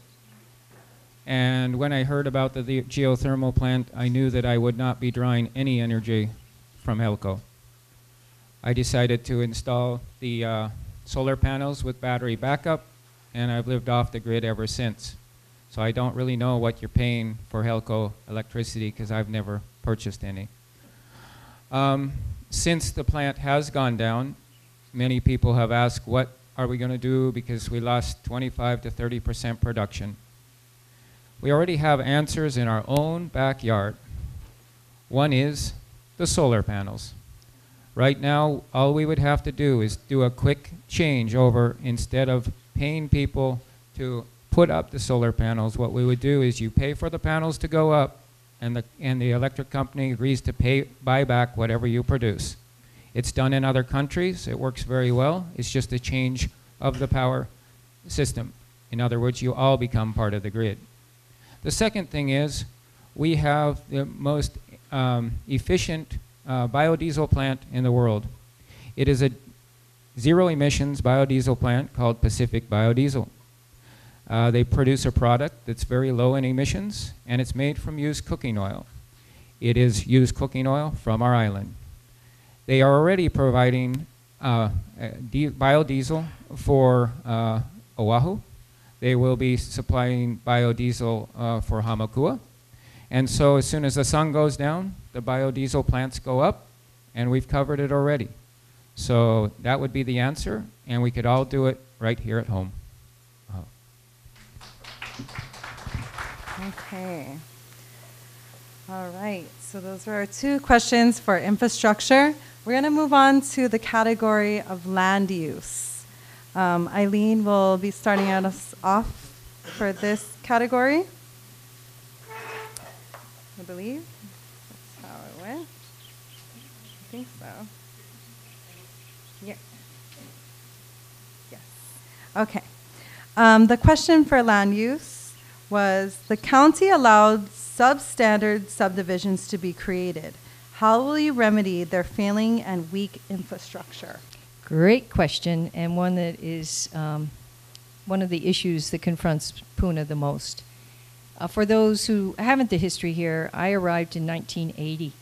And when I heard about the geothermal plant, I knew that I would not be drawing any energy from Helco. I decided to install the solar panels with battery backup, and I've lived off the grid ever since. So I don't really know what you're paying for Helco electricity because I've never purchased any. Since the plant has gone down, many people have asked, what are we going to do because we lost 25 to 30% production. We already have answers in our own backyard. One is the solar panels. Right now, all we would have to do is do a quick change over. Instead of paying people to put up the solar panels, what we would do is you pay for the panels to go up, and the electric company agrees to buy back whatever you produce. It's done in other countries. It works very well. It's just a change of the power system. In other words, you all become part of the grid. The second thing is we have the most efficient biodiesel plant in the world. It is a zero emissions biodiesel plant called Pacific Biodiesel. They produce a product that's very low in emissions, and it's made from used cooking oil. It is used cooking oil from our island. They are already providing biodiesel for Oahu. They will be supplying biodiesel for Hamakua. And so as soon as the sun goes down, the biodiesel plants go up, and we've covered it already. So that would be the answer, and we could all do it right here at home. Okay. All right. So those are our two questions for infrastructure. We're going to move on to the category of land use. Eileen will be starting us off for this category. I believe that's how it went. I think so. Yeah. Yes. Okay. The question for land use was, the county allowed substandard subdivisions to be created. How will you remedy their failing and weak infrastructure? Great question, and one that is one of the issues that confronts Puna the most. For those who haven't the history here, I arrived in 1980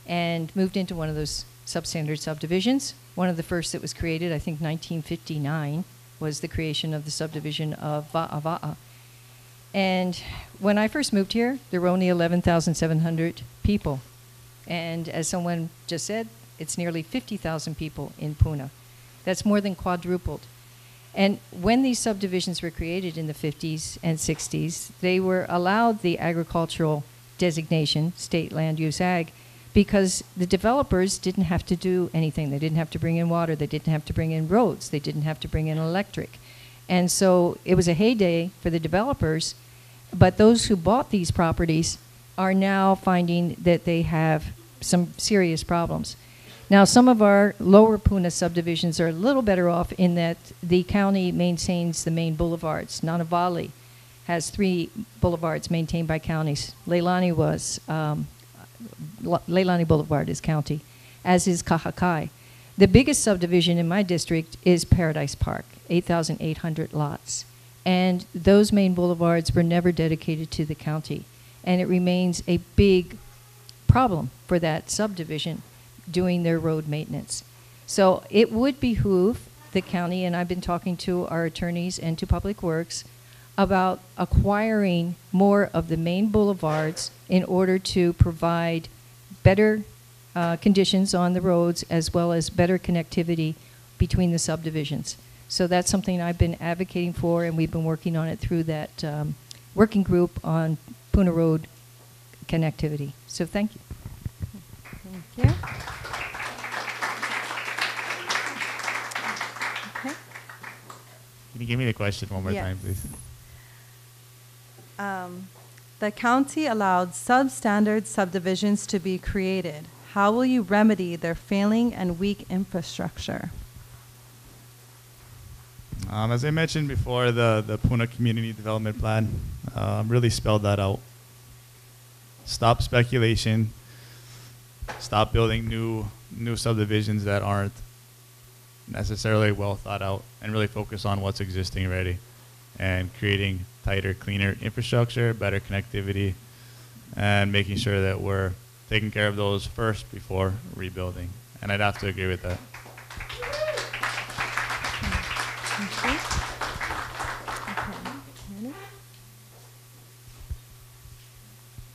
and moved into one of those substandard subdivisions. One of the first that was created, I think 1959, was the creation of the subdivision of Va'ava'a. And when I first moved here, there were only 11,700 people. And as someone just said, it's nearly 50,000 people in Puna. That's more than quadrupled. And when these subdivisions were created in the 50s and 60s, they were allowed the agricultural designation, state land use ag, because the developers didn't have to do anything. They didn't have to bring in water. They didn't have to bring in roads. They didn't have to bring in electric. And so it was a heyday for the developers, but those who bought these properties are now finding that they have some serious problems. Now, some of our lower Puna subdivisions are a little better off in that the county maintains the main boulevards. Nanavali has 3 boulevards maintained by counties. Leilani Boulevard is county, as is Kahakai. The biggest subdivision in my district is Paradise Park, 8,800 lots. And those main boulevards were never dedicated to the county. And it remains a big problem for that subdivision doing their road maintenance. So it would behoove the county, and I've been talking to our attorneys and to Public Works, about acquiring more of the main boulevards in order to provide better conditions on the roads as well as better connectivity between the subdivisions. So that's something I've been advocating for, and we've been working on it through that working group on Puna Road connectivity. So thank you. Thank you. Okay. Can you give me the question one more Yes. time, please? The county allowed substandard subdivisions to be created. How will you remedy their failing and weak infrastructure? As I mentioned before, the Puna Community Development Plan really spelled that out. Stop speculation. Stop building new subdivisions that aren't necessarily well thought out, and really focus on what's existing already and creating tighter, cleaner infrastructure, better connectivity, and making sure that we're taking care of those first before rebuilding. And I'd have to agree with that. Thank you.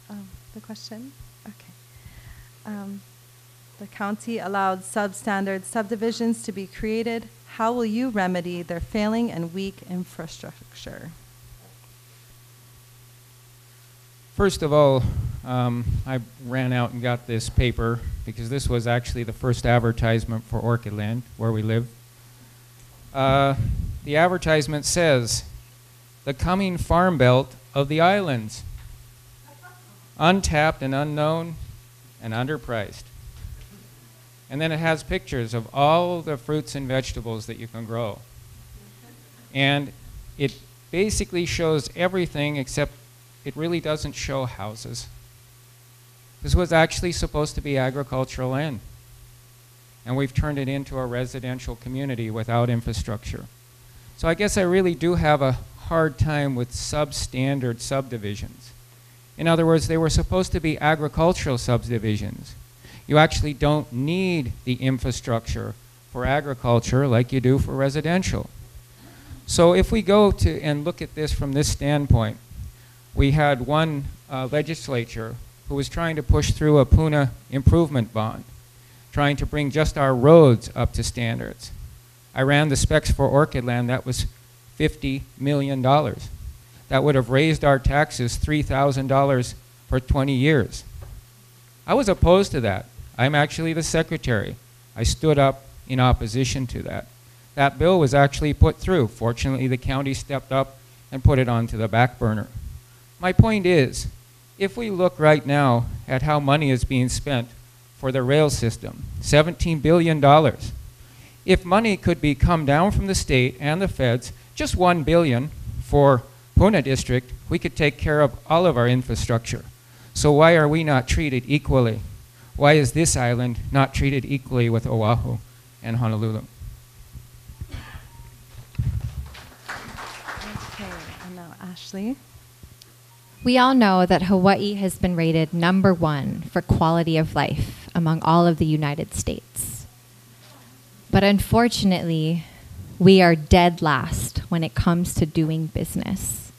Okay. The question? Okay. The county allowed substandard subdivisions to be created. How will you remedy their failing and weak infrastructure? First of all, I ran out and got this paper because this was actually the first advertisement for Orchid Land, where we live. The advertisement says, "The coming farm belt of the islands. Untapped and unknown and underpriced." And then it has pictures of all the fruits and vegetables that you can grow. And it basically shows everything, except it really doesn't show houses. This was actually supposed to be agricultural land. And we've turned it into a residential community without infrastructure. So I guess I really do have a hard time with substandard subdivisions. In other words, they were supposed to be agricultural subdivisions. You actually don't need the infrastructure for agriculture like you do for residential. So if we go to and look at this from this standpoint, we had one legislature who was trying to push through a Puna improvement bond, trying to bring just our roads up to standards. I ran the specs for Orchid Land. That was $50 million. That would have raised our taxes $3,000 for 20 years. I was opposed to that. I'm actually the secretary. I stood up in opposition to that. That bill was actually put through. Fortunately, the county stepped up and put it onto the back burner. My point is, if we look right now at how money is being spent for the rail system, $17 billion. If money could be come down from the state and the feds, just $1 billion for Puna District, we could take care of all of our infrastructure. So why are we not treated equally? Why is this island not treated equally with Oahu and Honolulu? Okay, and now Ashley. We all know that Hawaii has been rated #1 for quality of life among all of the United States. But unfortunately, we are dead last when it comes to doing business.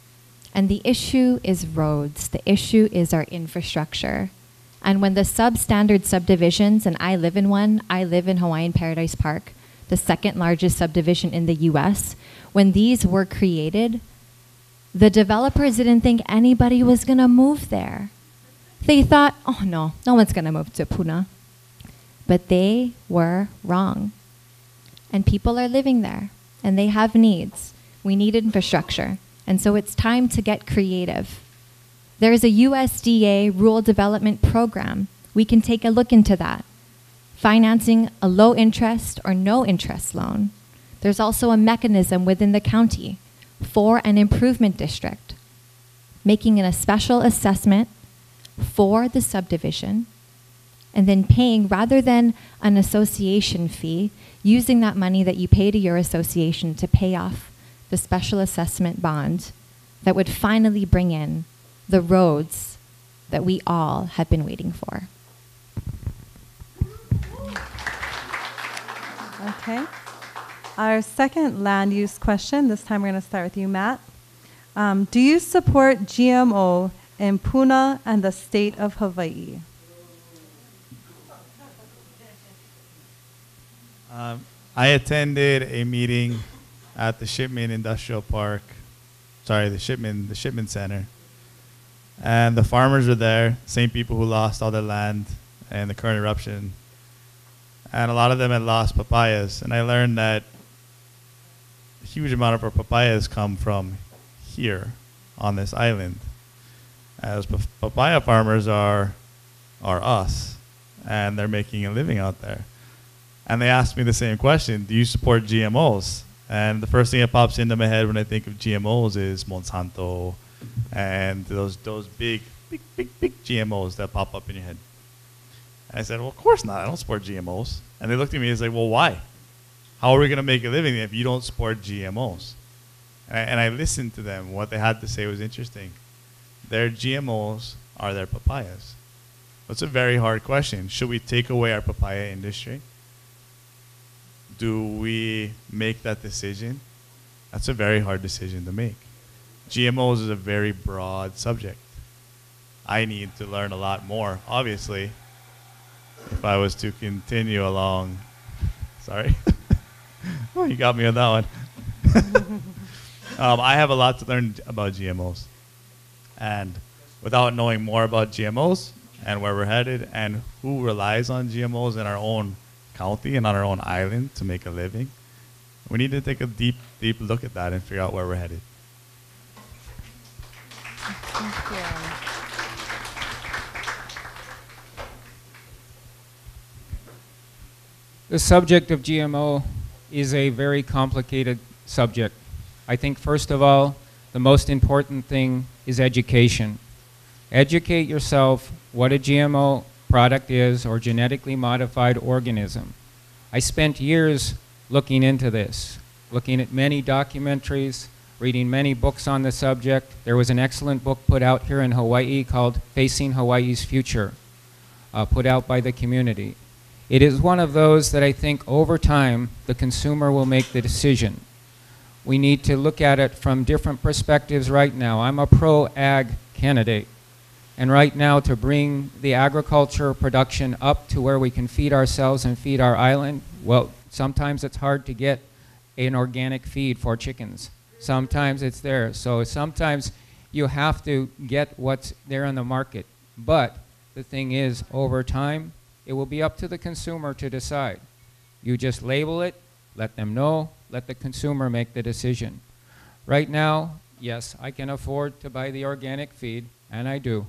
And the issue is roads. The issue is our infrastructure. And when the substandard subdivisions, and I live in one, I live in Hawaiian Paradise Park, the second largest subdivision in the US, when these were created, the developers didn't think anybody was going to move there. They thought, oh no one's going to move to Puna. But they were wrong. And people are living there, and they have needs. We need infrastructure. And so it's time to get creative. There's a USDA rural development program. We can take a look into that. Financing a low interest or no interest loan. There's also a mechanism within the county for an improvement district, making it a special assessment for the subdivision, and then paying, rather than an association fee, using that money that you pay to your association to pay off the special assessment bond that would finally bring in the roads that we all have been waiting for. Okay. Our second land use question, this time we're going to start with you, Matt. Do you support GMO in Puna and the state of Hawaii? I attended a meeting at the Shipment Industrial Park, the Shipment Center. And the farmers were there, same people who lost all their land in the current eruption. And a lot of them had lost papayas. And I learned that a huge amount of our papayas come from here on this island. As papaya farmers are us, and they're making a living out there. And they asked me the same question, do you support GMOs? And the first thing that pops into my head when I think of GMOs is Monsanto and those big GMOs that pop up in your head. And I said, well, of course not. I don't support GMOs. And they looked at me and was like, well, why? How are we going to make a living if you don't support GMOs? And I listened to them. What they had to say was interesting. Their GMOs are their papayas. That's a very hard question. Should we take away our papaya industry? Do we make that decision? That's a very hard decision to make. GMOs is a very broad subject. I need to learn a lot more, obviously, if I was to continue along. Sorry. Oh, you got me on that one. I have a lot to learn about GMOs. And without knowing more about GMOs and where we're headed and who relies on GMOs in our own county and on our own island to make a living, we need to take a deep look at that and figure out where we're headed. Thank you. The subject of GMO is a very complicated subject. I think, first of all, the most important thing is education. Educate yourself what a GMO product is, or genetically modified organism. I spent years looking into this, looking at many documentaries, reading many books on the subject. There was an excellent book put out here in Hawaii called Facing Hawaii's Future, put out by the community. It is one of those that I think over time the consumer will make the decision. We need to look at it from different perspectives right now. I'm a pro-ag candidate. And right now, to bring the agriculture production up to where we can feed ourselves and feed our island, well, sometimes it's hard to get an organic feed for chickens. Sometimes it's there. So sometimes you have to get what's there in the market. But the thing is, over time, it will be up to the consumer to decide. You just label it, let them know, let the consumer make the decision. Right now, yes, I can afford to buy the organic feed, and I do.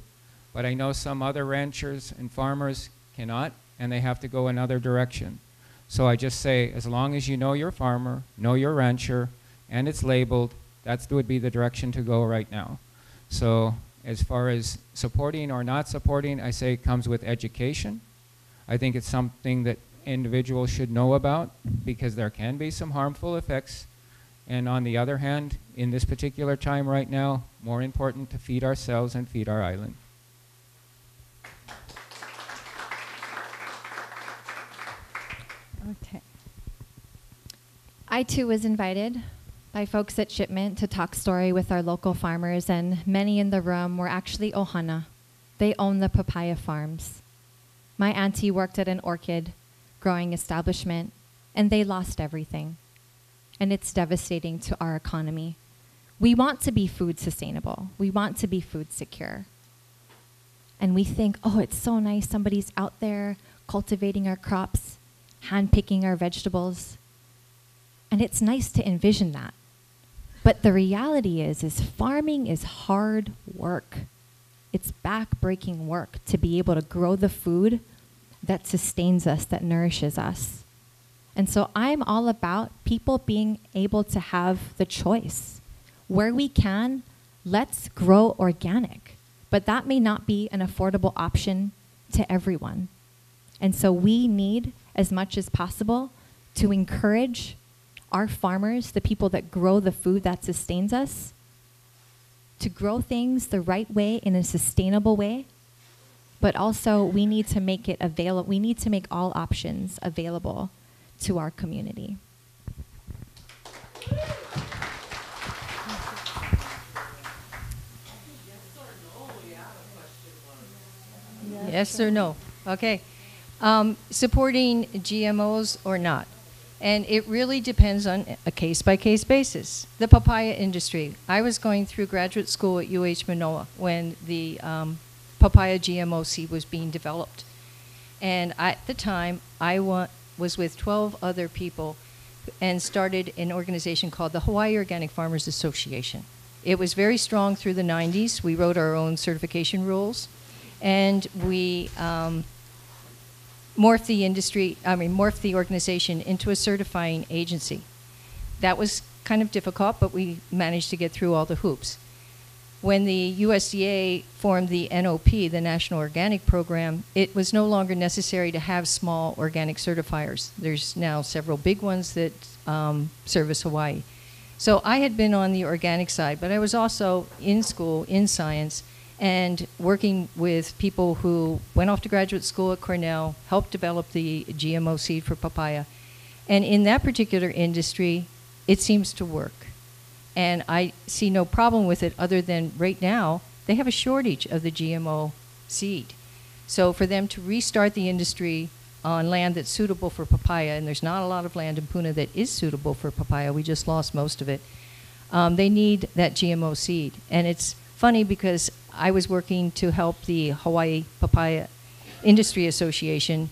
But I know some other ranchers and farmers cannot, and they have to go another direction. So I just say, as long as you know your farmer, know your rancher, and it's labeled, that would be the direction to go right now. So as far as supporting or not supporting, I say it comes with education. I think it's something that individuals should know about, because there can be some harmful effects. And on the other hand, in this particular time right now, more important to feed ourselves and feed our island. Okay. I too was invited by folks at Shipment to talk story with our local farmers, and many in the room were actually Ohana. They own the papaya farms. My auntie worked at an orchid growing establishment, and they lost everything. And it's devastating to our economy. We want to be food sustainable. We want to be food secure. And we think, oh, it's so nice, somebody's out there cultivating our crops, hand-picking our vegetables. And it's nice to envision that. But the reality is farming is hard work. It's back-breaking work to be able to grow the food that sustains us, that nourishes us. And so I'm all about people being able to have the choice. Where we can, let's grow organic. But that may not be an affordable option to everyone. And so we need, as much as possible, to encourage our farmers, the people that grow the food that sustains us, to grow things the right way, in a sustainable way. But also, we need to make it available. We need to make all options available to our community. Yes or no? Okay. Supporting GMOs or not. And it really depends on a case-by-case basis. The papaya industry. I was going through graduate school at UH Manoa when the papaya GMO seed was being developed. And at the time, I was with 12 other people and started an organization called the Hawaii Organic Farmers Association. It was very strong through the 90s. We wrote our own certification rules, and we morphed the organization into a certifying agency. That was kind of difficult, but we managed to get through all the hoops. When the USDA formed the NOP, the National Organic Program, it was no longer necessary to have small organic certifiers. There's now several big ones that service Hawaii. So I had been on the organic side, but I was also in school, in science, and working with people who went off to graduate school at Cornell, helped develop the GMO seed for papaya. And in that particular industry, it seems to work. And I see no problem with it other than right now, they have a shortage of the GMO seed. So for them to restart the industry on land that's suitable for papaya, and there's not a lot of land in Puna that is suitable for papaya, we just lost most of it, they need that GMO seed. And it's funny because I was working to help the Hawaii Papaya Industry Association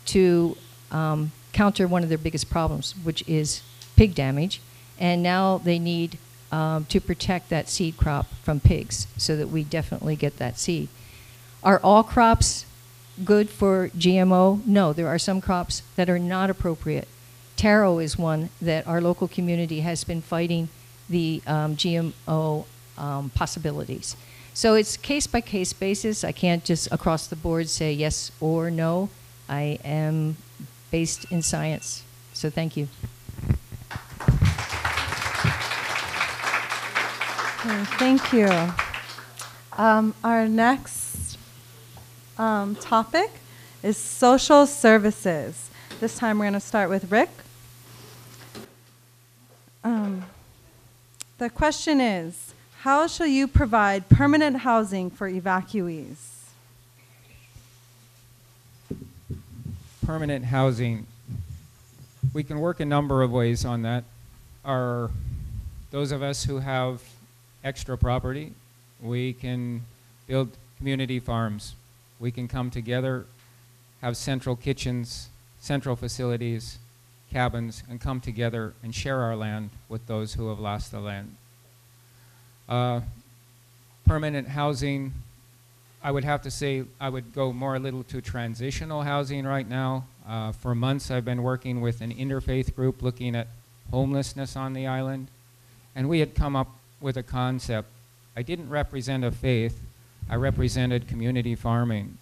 to counter one of their biggest problems, which is pig damage. And now they need to protect that seed crop from pigs so that we definitely get that seed. Are all crops good for GMO? No, there are some crops that are not appropriate. Taro is one that our local community has been fighting the GMO possibilities. So it's case-by-case basis. I can't just across the board say yes or no. I am based in science. So thank you. Okay, thank you. Our next topic is social services. This time we're going to start with Rick. The question is, how shall you provide permanent housing for evacuees? Permanent housing. We can work a number of ways on that. Those of us who have extra property, we can build community farms. We can come together, have central kitchens, central facilities, cabins, and come together and share our land with those who have lost the land. Permanent housing, I would have to say I would go more a little to transitional housing right now. For months I've been working with an interfaith group looking at homelessness on the island, and we had come up with a concept. I didn't represent a faith, I represented community farming,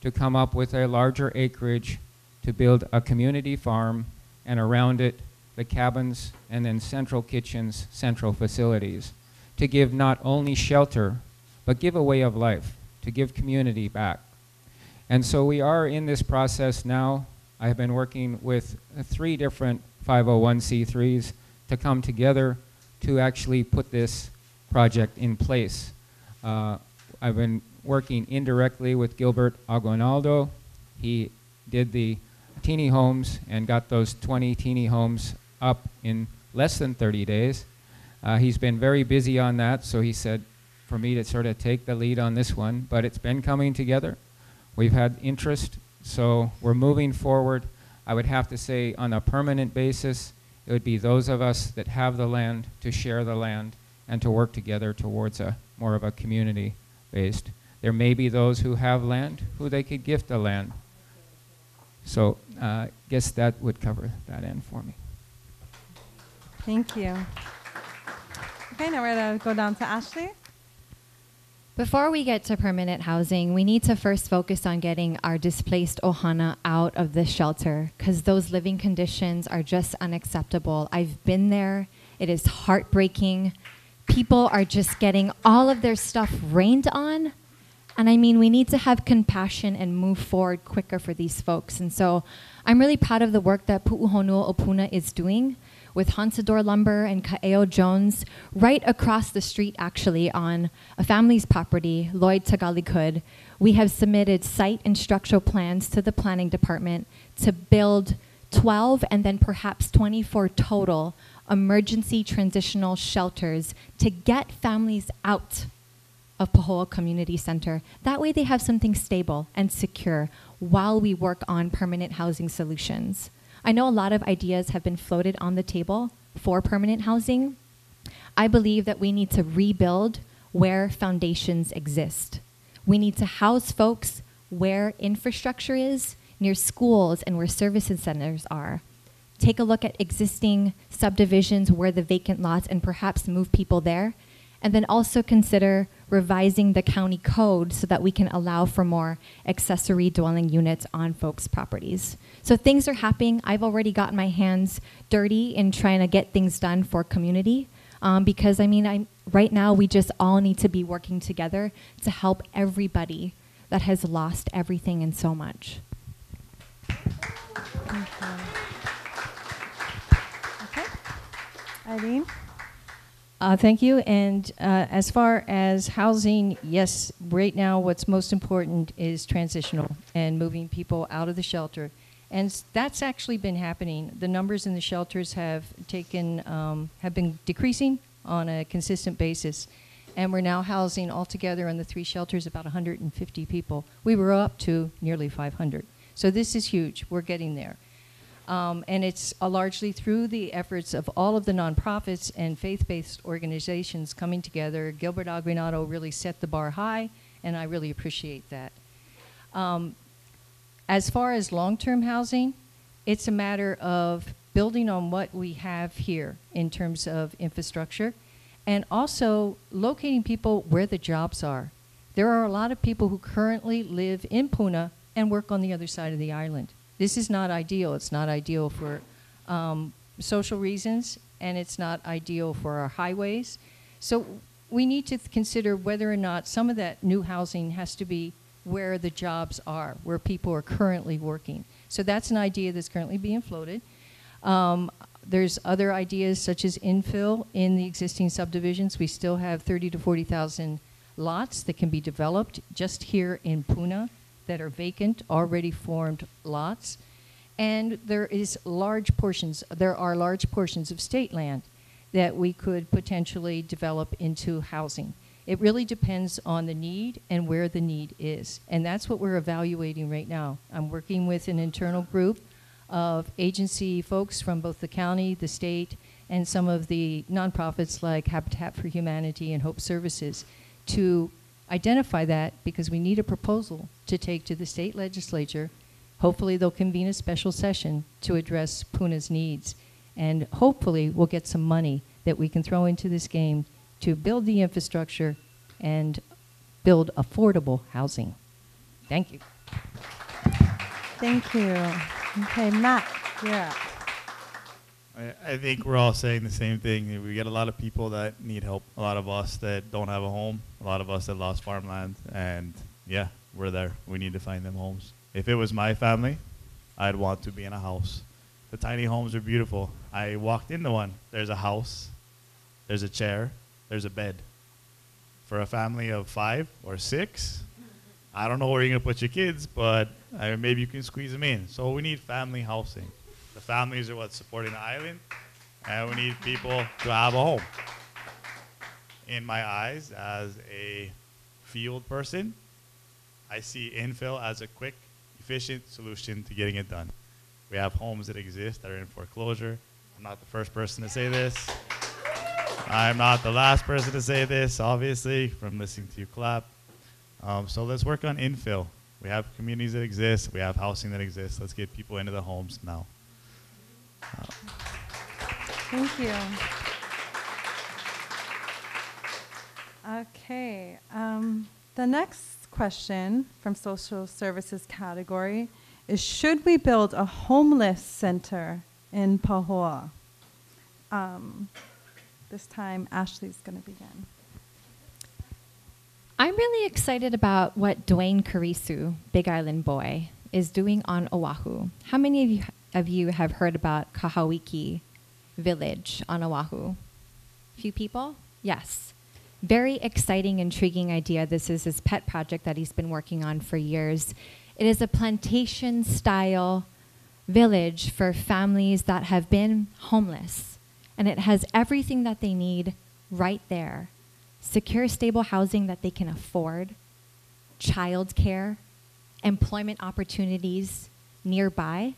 to come up with a larger acreage to build a community farm, and around it the cabins and then central kitchens, central facilities, to give not only shelter but give a way of life, to give community back. And so we are in this process now. I have been working with 3 different 501c3s to come together to actually put this project in place. I've been working indirectly with Gilbert Aguinaldo. He did the teeny homes and got those 20 teeny homes up in less than 30 days. He's been very busy on that, so he said for me to sort of take the lead on this one, but it's been coming together. We've had interest, so we're moving forward. I would have to say on a permanent basis, it would be those of us that have the land to share the land and to work together towards a more of a community-based. There may be those who have land who they could gift the land. So I guess that would cover that end for me. Thank you. Okay, now we're going to go down to Ashley. Before we get to permanent housing, we need to first focus on getting our displaced ohana out of the shelter, because those living conditions are just unacceptable. I've been there. It is heartbreaking. People are just getting all of their stuff rained on. And I mean, we need to have compassion and move forward quicker for these folks. And so I'm really proud of the work that Pu'uhonua o Puna is doing. with Hansador Lumber and Kaeo Jones right across the street, actually, on a family's property, Lloyd Tagalikud. We have submitted site and structural plans to the planning department to build 12 and then perhaps 24 total emergency transitional shelters to get families out of Pahoa Community Center. That way they have something stable and secure while we work on permanent housing solutions. I know a lot of ideas have been floated on the table for permanent housing. I believe that we need to rebuild where foundations exist. We need to house folks where infrastructure is, near schools and where services centers are. Take a look at existing subdivisions where the vacant lots and perhaps move people there. And then also consider revising the county code so that we can allow for more accessory dwelling units on folks' properties. So things are happening. I've already gotten my hands dirty in trying to get things done for community because right now we just all need to be working together to help everybody that has lost everything and so much. Okay. Eileen? Thank you. And as far as housing, yes, right now what's most important is transitional and moving people out of the shelter. And that's actually been happening. The numbers in the shelters have been decreasing on a consistent basis. And we're now housing altogether in the 3 shelters about 150 people. We were up to nearly 500. So this is huge. We're getting there. And it's largely through the efforts of all of the nonprofits and faith-based organizations coming together. Gilbert Aguinaldo really set the bar high, and I really appreciate that. As far as long-term housing, it's a matter of building on what we have here in terms of infrastructure, and also locating people where the jobs are. There are a lot of people who currently live in Puna and work on the other side of the island. This is not ideal. It's not ideal for social reasons, and it's not ideal for our highways. So we need to consider whether or not some of that new housing has to be where the jobs are, where people are currently working. So that's an idea that's currently being floated. There's other ideas such as infill in the existing subdivisions. We still have 30 to 40,000 lots that can be developed just here in Puna that are vacant, already formed lots. And there are large portions of state land that we could potentially develop into housing. It really depends on the need and where the need is. And that's what we're evaluating right now. I'm working with an internal group of agency folks from both the county, the state, and some of the nonprofits like Habitat for Humanity and Hope Services to identify that, because we need a proposal to take to the state legislature. Hopefully they'll convene a special session to address Puna's needs. And hopefully we'll get some money that we can throw into this game to build the infrastructure and build affordable housing. Thank you. Thank you. Okay, Matt, you're up. I think we're all saying the same thing. We get a lot of people that need help, a lot of us that don't have a home, a lot of us that lost farmland, and yeah, we're there. We need to find them homes. If it was my family, I'd want to be in a house. The tiny homes are beautiful. I walked into one. There's a house, there's a chair, there's a bed. For a family of 5 or 6, I don't know where you're going to put your kids, but maybe you can squeeze them in. So we need family housing. The families are what's supporting the island, and we need people to have a home. In my eyes, as a field person, I see infill as a quick, efficient solution to getting it done. We have homes that exist that are in foreclosure. I'm not the first person to say this. I'm not the last person to say this, obviously, from listening to you clap. So let's work on infill. We have communities that exist. We have housing that exists. Let's get people into the homes now. Thank you. Okay. The next question from social services category is, should we build a homeless center in Pahoa? This time, Ashley's going to begin. I'm really excited about what Dwayne Karisu, Big Island Boy, is doing on Oahu. How many of you have heard about Kahawiki village on Oahu. Few people? Yes. Very exciting, intriguing idea. This is his pet project that he's been working on for years. It is a plantation-style village for families that have been homeless. And it has everything that they need right there. Secure, stable housing that they can afford, childcare, employment opportunities nearby.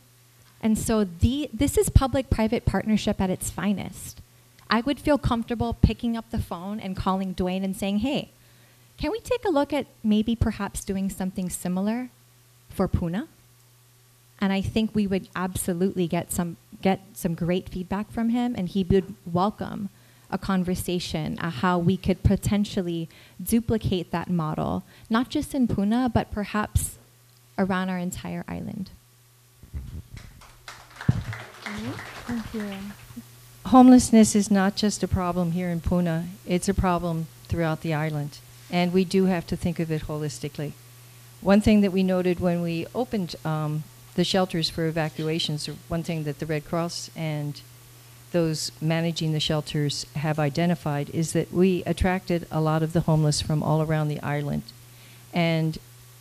And so this is public-private partnership at its finest. I would feel comfortable picking up the phone and calling Dwayne and saying, hey, can we take a look at maybe perhaps doing something similar for Puna? And I think we would absolutely get some great feedback from him, and he would welcome a conversation on how we could potentially duplicate that model, not just in Puna, but perhaps around our entire island. Thank you. Homelessness is not just a problem here in Puna, it's a problem throughout the island. And we do have to think of it holistically. One thing that we noted when we opened the shelters for evacuations, or one thing that the Red Cross and those managing the shelters have identified, is that we attracted a lot of the homeless from all around the island. And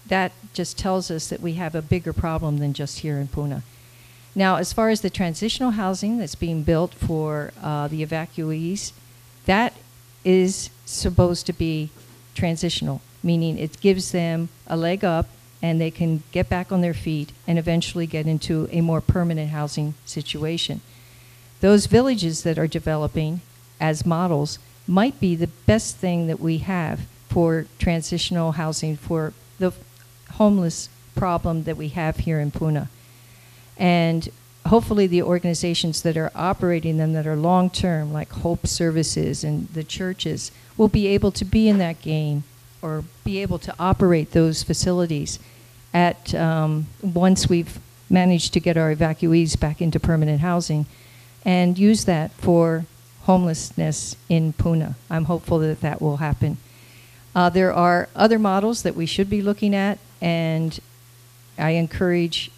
that just tells us that we have a bigger problem than just here in Puna. Now, as far as the transitional housing that's being built for the evacuees, that is supposed to be transitional, meaning it gives them a leg up and they can get back on their feet and eventually get into a more permanent housing situation. Those villages that are developing as models might be the best thing that we have for transitional housing for the homeless problem that we have here in Puna. And hopefully the organizations that are operating them that are long-term, like Hope Services and the churches, will be able to be in that game or be able to operate those facilities at once we've managed to get our evacuees back into permanent housing and use that for homelessness in Puna. I'm hopeful that that will happen. There are other models that we should be looking at, and I encourage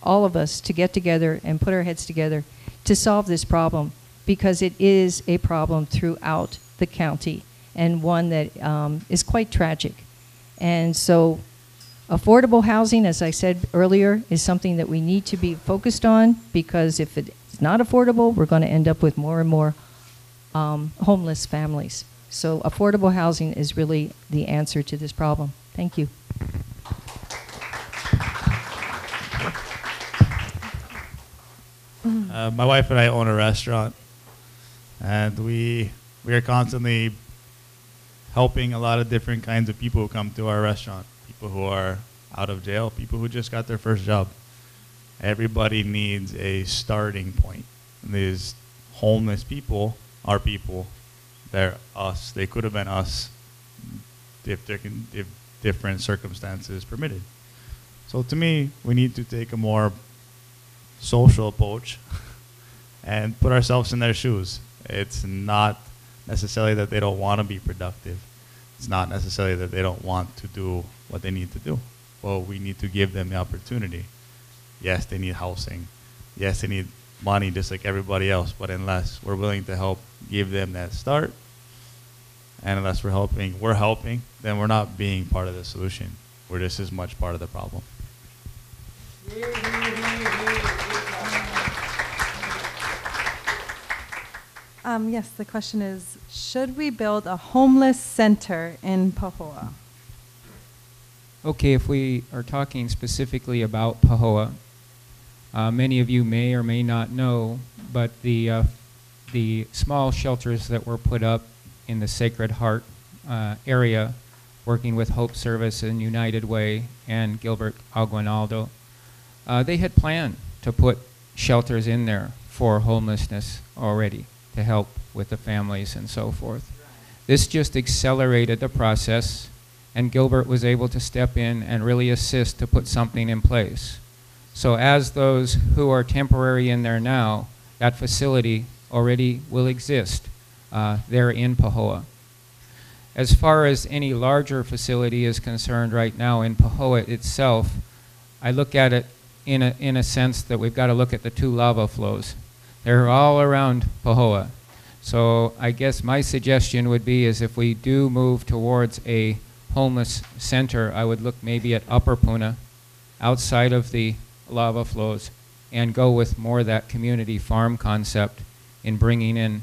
all of us to get together and put our heads together to solve this problem, because it is a problem throughout the county and one that is quite tragic. And so affordable housing, as I said earlier, is something that we need to be focused on, because if it's not affordable, we're going to end up with more and more homeless families. So affordable housing is really the answer to this problem. Thank you. My wife and I own a restaurant, and we are constantly helping a lot of different kinds of people who come to our restaurant. People who are out of jail, people who just got their first job. Everybody needs a starting point. And these homeless people are people. They're us. They could have been us if different circumstances permitted. So to me, we need to take a more social approach and put ourselves in their shoes. It's not necessarily that they don't want to be productive. It's not necessarily that they don't want to do what they need to do. Well, we need to give them the opportunity. Yes, they need housing. Yes, they need money just like everybody else, but unless we're willing to help give them that start, and unless we're helping, then we're not being part of the solution. We're just as much part of the problem. Yes, the question is, should we build a homeless center in Pahoa? Okay, if we are talking specifically about Pahoa, many of you may or may not know, but the small shelters that were put up in the Sacred Heart area, working with Hope Service and United Way and Gilbert Aguinaldo, they had planned to put shelters in there for homelessness already to help with the families and so forth. This just accelerated the process, and Gilbert was able to step in and really assist to put something in place. So as those who are temporary in there now, that facility already will exist there in Pahoa. As far as any larger facility is concerned right now in Pahoa itself, I look at it in a sense that we've got to look at the two lava flows. They're all around Pahoa. So I guess my suggestion would be is if we do move towards a homeless center, I would look maybe at Upper Puna, outside of the lava flows, and go with more of that community farm concept in bringing in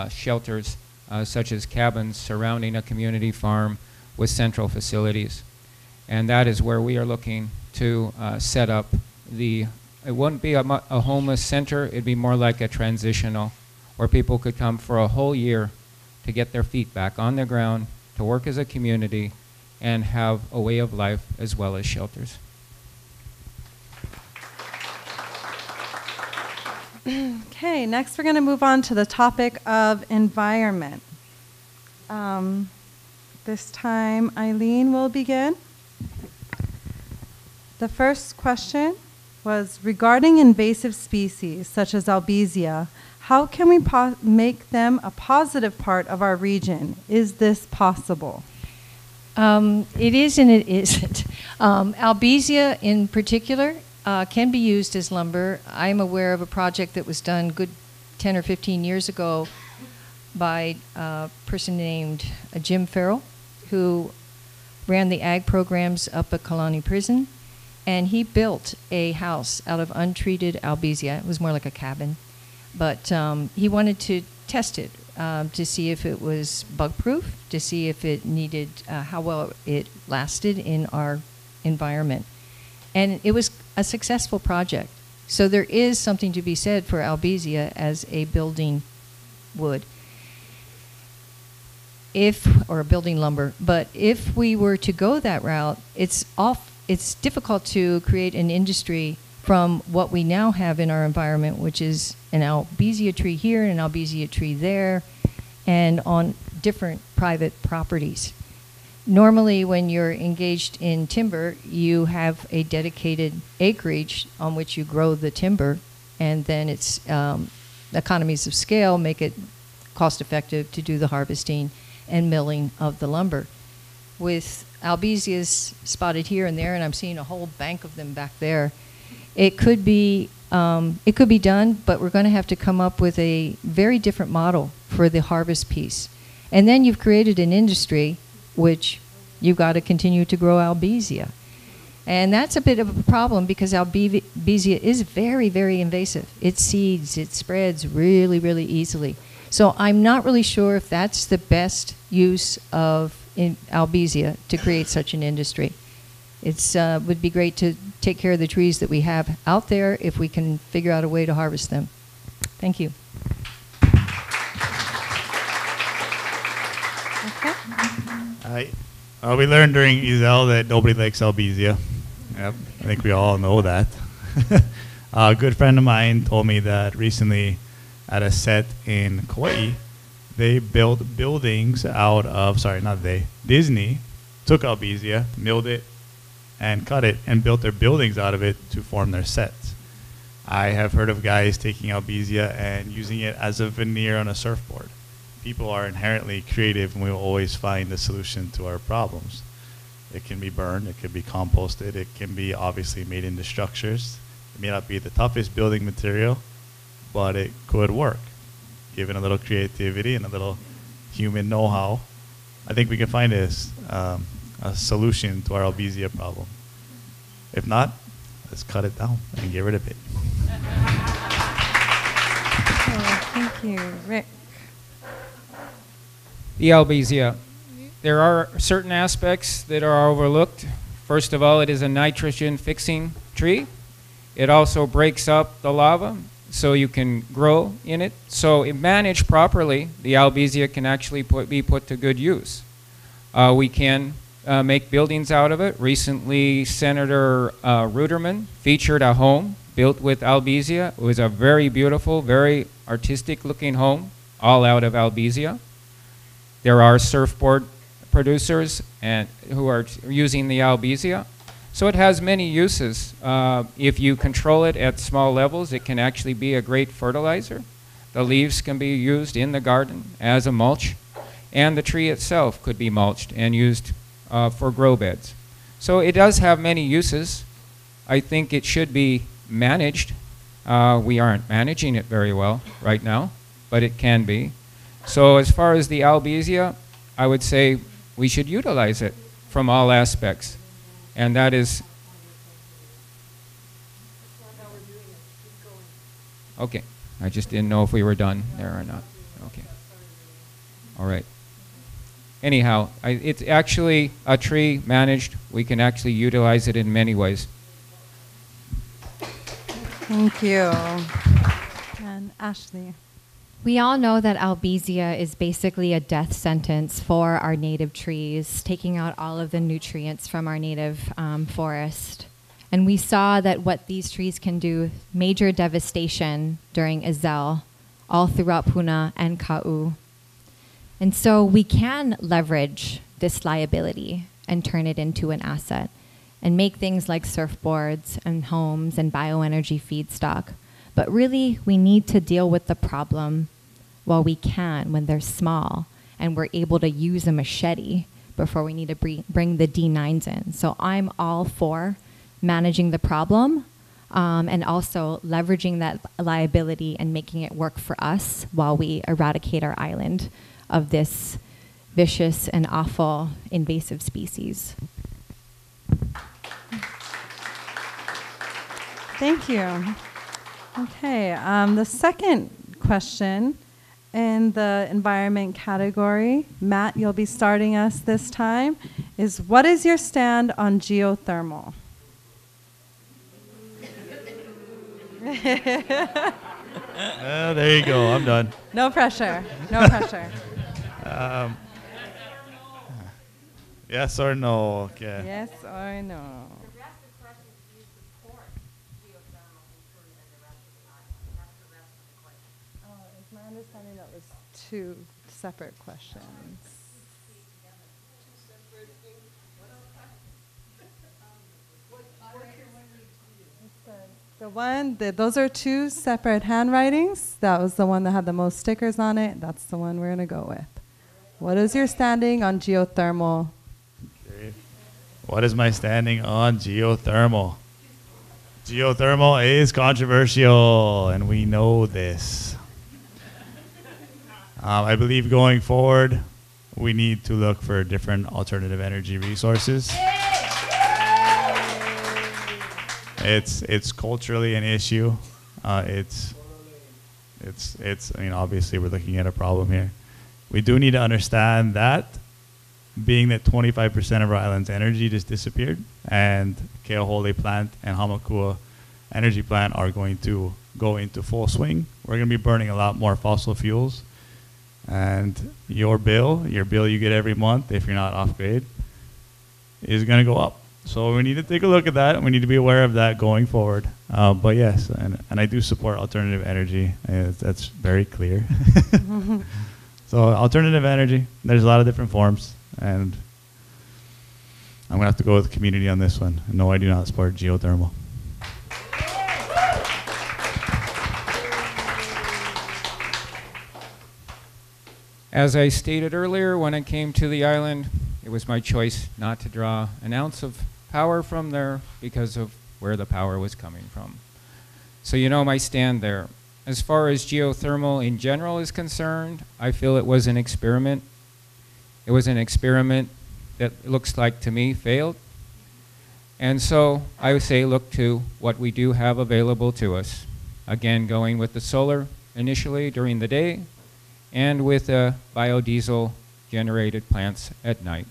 shelters such as cabins surrounding a community farm with central facilities. And that is where we are looking to set up it wouldn't be a homeless center, it'd be more like a transitional, where people could come for a whole year to get their feet back on the ground, to work as a community, and have a way of life as well as shelters. Okay, next we're going to move on to the topic of environment. This time Eileen will begin. The first question was regarding invasive species such as Albizia. How can we make them a positive part of our region? Is this possible? It is and it isn't. Albizia in particular can be used as lumber. I'm aware of a project that was done good 10 or 15 years ago by a person named Jim Farrell, who ran the ag programs up at Kalani Prison. And he built a house out of untreated albizia. It was more like a cabin. But he wanted to test it to see if it was bug-proof, to see if it needed, how well it lasted in our environment. And it was a successful project. So there is something to be said for albizia as a building wood. Or a building lumber. But if we were to go that route, it's difficult to create an industry from what we now have in our environment, which is an albizia tree here and an albizia tree there, and on different private properties. Normally, when you're engaged in timber, you have a dedicated acreage on which you grow the timber, and then it's economies of scale make it cost-effective to do the harvesting and milling of the lumber. With albizias spotted here and there, and I'm seeing a whole bank of them back there, it could be done, but we're going to have to come up with a very different model for the harvest piece. And then you've created an industry which you've got to continue to grow albizia. And that's a bit of a problem because albizia is very, very invasive. It seeds, it spreads really, really easily. So I'm not really sure if that's the best use of albizia to create such an industry. It would be great to take care of the trees that we have out there if we can figure out a way to harvest them. Thank you. Okay. We learned during Ezel that nobody likes albizia. Yep, I think we all know that. A good friend of mine told me that recently at a set in Kauai, they built buildings out of, Disney took albizia, milled it, and cut it, and built their buildings out of it to form their sets. I have heard of guys taking albizia and using it as a veneer on a surfboard. People are inherently creative, and we will always find the solution to our problems. It can be burned, it can be composted, it can be obviously made into structures. It may not be the toughest building material, but it could work. Given a little creativity and a little human know-how, I think we can find a solution to our albizia problem. If not, let's cut it down and get rid of it. Thank you. Rick? The albizia. There are certain aspects that are overlooked. First of all, it is a nitrogen-fixing tree. It also breaks up the lava, so you can grow in it. So if managed properly, the albizia can actually be put to good use. We can make buildings out of it. Recently, Senator Ruderman featured a home built with albizia. It was a very beautiful, very artistic-looking home, all out of albizia. There are surfboard producers who are using the albizia. So it has many uses. If you control it at small levels, it can actually be a great fertilizer. The leaves can be used in the garden as a mulch, and the tree itself could be mulched and used for grow beds. So it does have many uses. I think it should be managed. We aren't managing it very well right now, but it can be. So as far as the Albizia, I would say we should utilize it from all aspects. And that is... Okay. I just didn't know if we were done there or not. Okay. All right. Anyhow, it's actually a tree managed. We can actually utilize it in many ways. Thank you. And Ashley. We all know that albizia is basically a death sentence for our native trees, taking out all of the nutrients from our native forest. And we saw that what these trees can do, major devastation during Izel, all throughout Puna and Ka'u. And so we can leverage this liability and turn it into an asset and make things like surfboards and homes and bioenergy feedstock. But really, we need to deal with the problem while we can, when they're small, and we're able to use a machete before we need to bring the D9s in. So I'm all for managing the problem and also leveraging that liability and making it work for us while we eradicate our island of this vicious and awful invasive species. Thank you. Okay, the second question in the environment category, Matt, you'll be starting us this time, is what is your stand on geothermal? There you go. I'm done. No pressure. No pressure. Yes or no? Okay. Yes or no? It's my understanding that was two separate questions. Those are two separate handwritings. That was the one that had the most stickers on it. That's the one we're going to go with. What is your standing on geothermal? What is my standing on geothermal? Geothermal is controversial, and we know this. I believe going forward, we need to look for different alternative energy resources. It's culturally an issue. I mean, obviously we're looking at a problem here. We do need to understand that, being that 25% of our island's energy just disappeared, and Keohole plant and Hamakua energy plant are going to go into full swing. We're going to be burning a lot more fossil fuels, and your bill you get every month, if you're not off grid, is going to go up. So we need to take a look at that, and we need to be aware of that going forward. But yes, and I do support alternative energy. That's very clear. So alternative energy, there's a lot of different forms, and I'm going to have to go with the community on this one. No, I do not support geothermal. As I stated earlier, when I came to the island, it was my choice not to draw an ounce of power from there because of where the power was coming from. So you know my stand there. As far as geothermal in general is concerned, I feel it was an experiment. It was an experiment that looks like to me failed. And so I would say look to what we do have available to us. Again, going with the solar initially during the day and with biodiesel generated plants at night.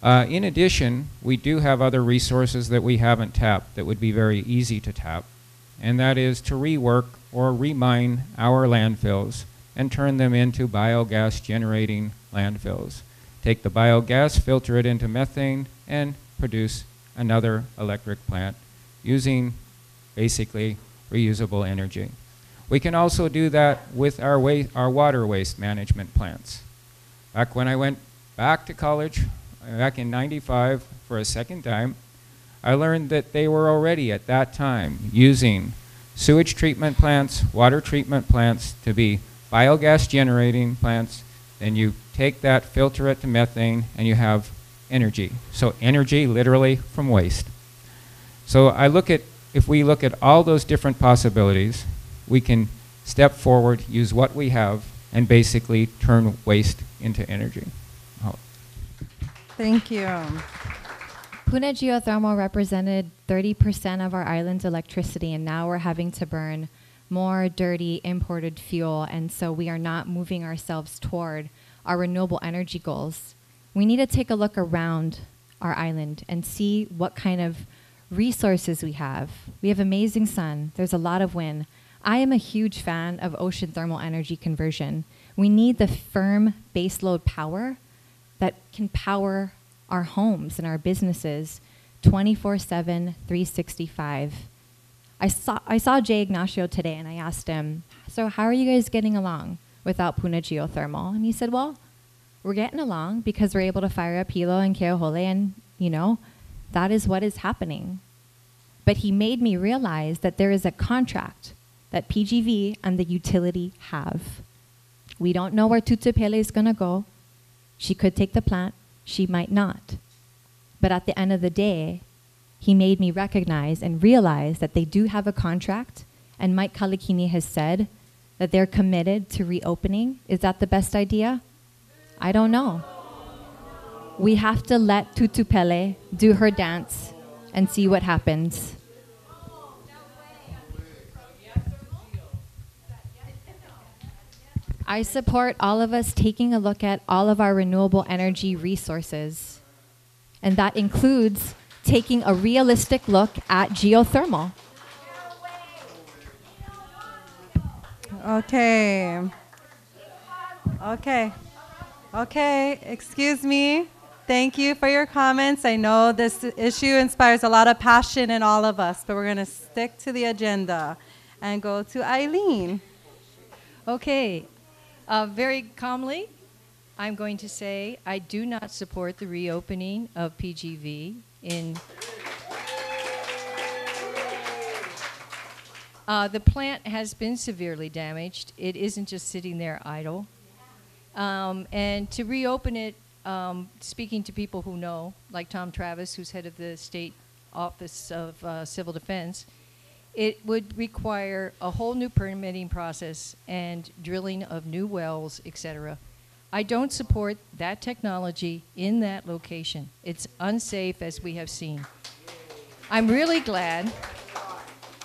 In addition, we do have other resources that we haven't tapped that would be very easy to tap, and that is to rework or remine our landfills and turn them into biogas generating landfills. Take the biogas, filter it into methane, and produce another electric plant using basically reusable energy. We can also do that with our water waste management plants. Back when I went back to college, back in '95 for a second time, I learned that they were already at that time using sewage treatment plants, water treatment plants to be biogas generating plants. Then you take that, filter it to methane, and you have energy. So energy literally from waste. So I look at if we look at all those different possibilities, we can step forward, use what we have, and basically turn waste into energy. Oh. Thank you. Puna geothermal represented 30% of our island's electricity, and now we're having to burn more dirty imported fuel, and so we are not moving ourselves toward our renewable energy goals. We need to take a look around our island and see what kind of resources we have. We have amazing sun. There's a lot of wind. I am a huge fan of ocean thermal energy conversion. We need the firm baseload power that can power our homes and our businesses 24/7, 365. I saw Jay Ignacio today, and I asked him, so how are you guys getting along without Puna geothermal? And he said, well, we're getting along because we're able to fire up Hilo and Keohole, and, you know, that is what is happening. But he made me realize that there is a contract that PGV and the utility have. We don't know where Tutupele is going to go. She could take the plant. She might not. But at the end of the day, he made me recognize and realize that they do have a contract, and Mike Kalikini has said that they're committed to reopening. Is that the best idea? I don't know. We have to let Tutupele do her dance and see what happens. I support all of us taking a look at all of our renewable energy resources, and that includes taking a realistic look at geothermal. Okay. Okay, excuse me. Thank you for your comments. I know this issue inspires a lot of passion in all of us, but we're going to stick to the agenda and go to Eileen. Okay. Very calmly, I'm going to say I do not support the reopening of PGV in... the plant has been severely damaged. It isn't just sitting there idle. And to reopen it, speaking to people who know, like Tom Travis, who's head of the State Office of Civil Defense, it would require a whole new permitting process and drilling of new wells, etc. I don't support that technology in that location. It's unsafe, as we have seen. I'm really glad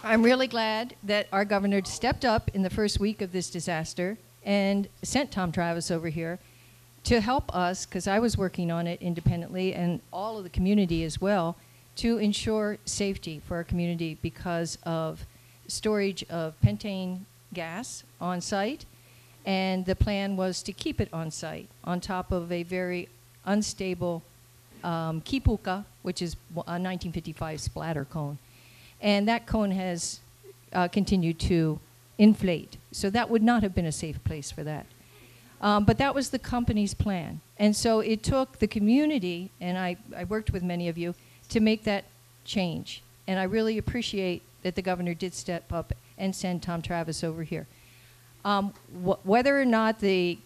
that our governor stepped up in the first week of this disaster and sent Tom Travis over here to help us, because I was working on it independently, and all of the community as well, to ensure safety for our community because of storage of pentane gas on site, and the plan was to keep it on site on top of a very unstable kipuka, which is a 1955 splatter cone. And that cone has continued to inflate. So that would not have been a safe place for that. But that was the company's plan. And so it took the community, and I worked with many of you, to make that change. And I really appreciate that the governor did step up and send Tom Travis over here. Whether or not the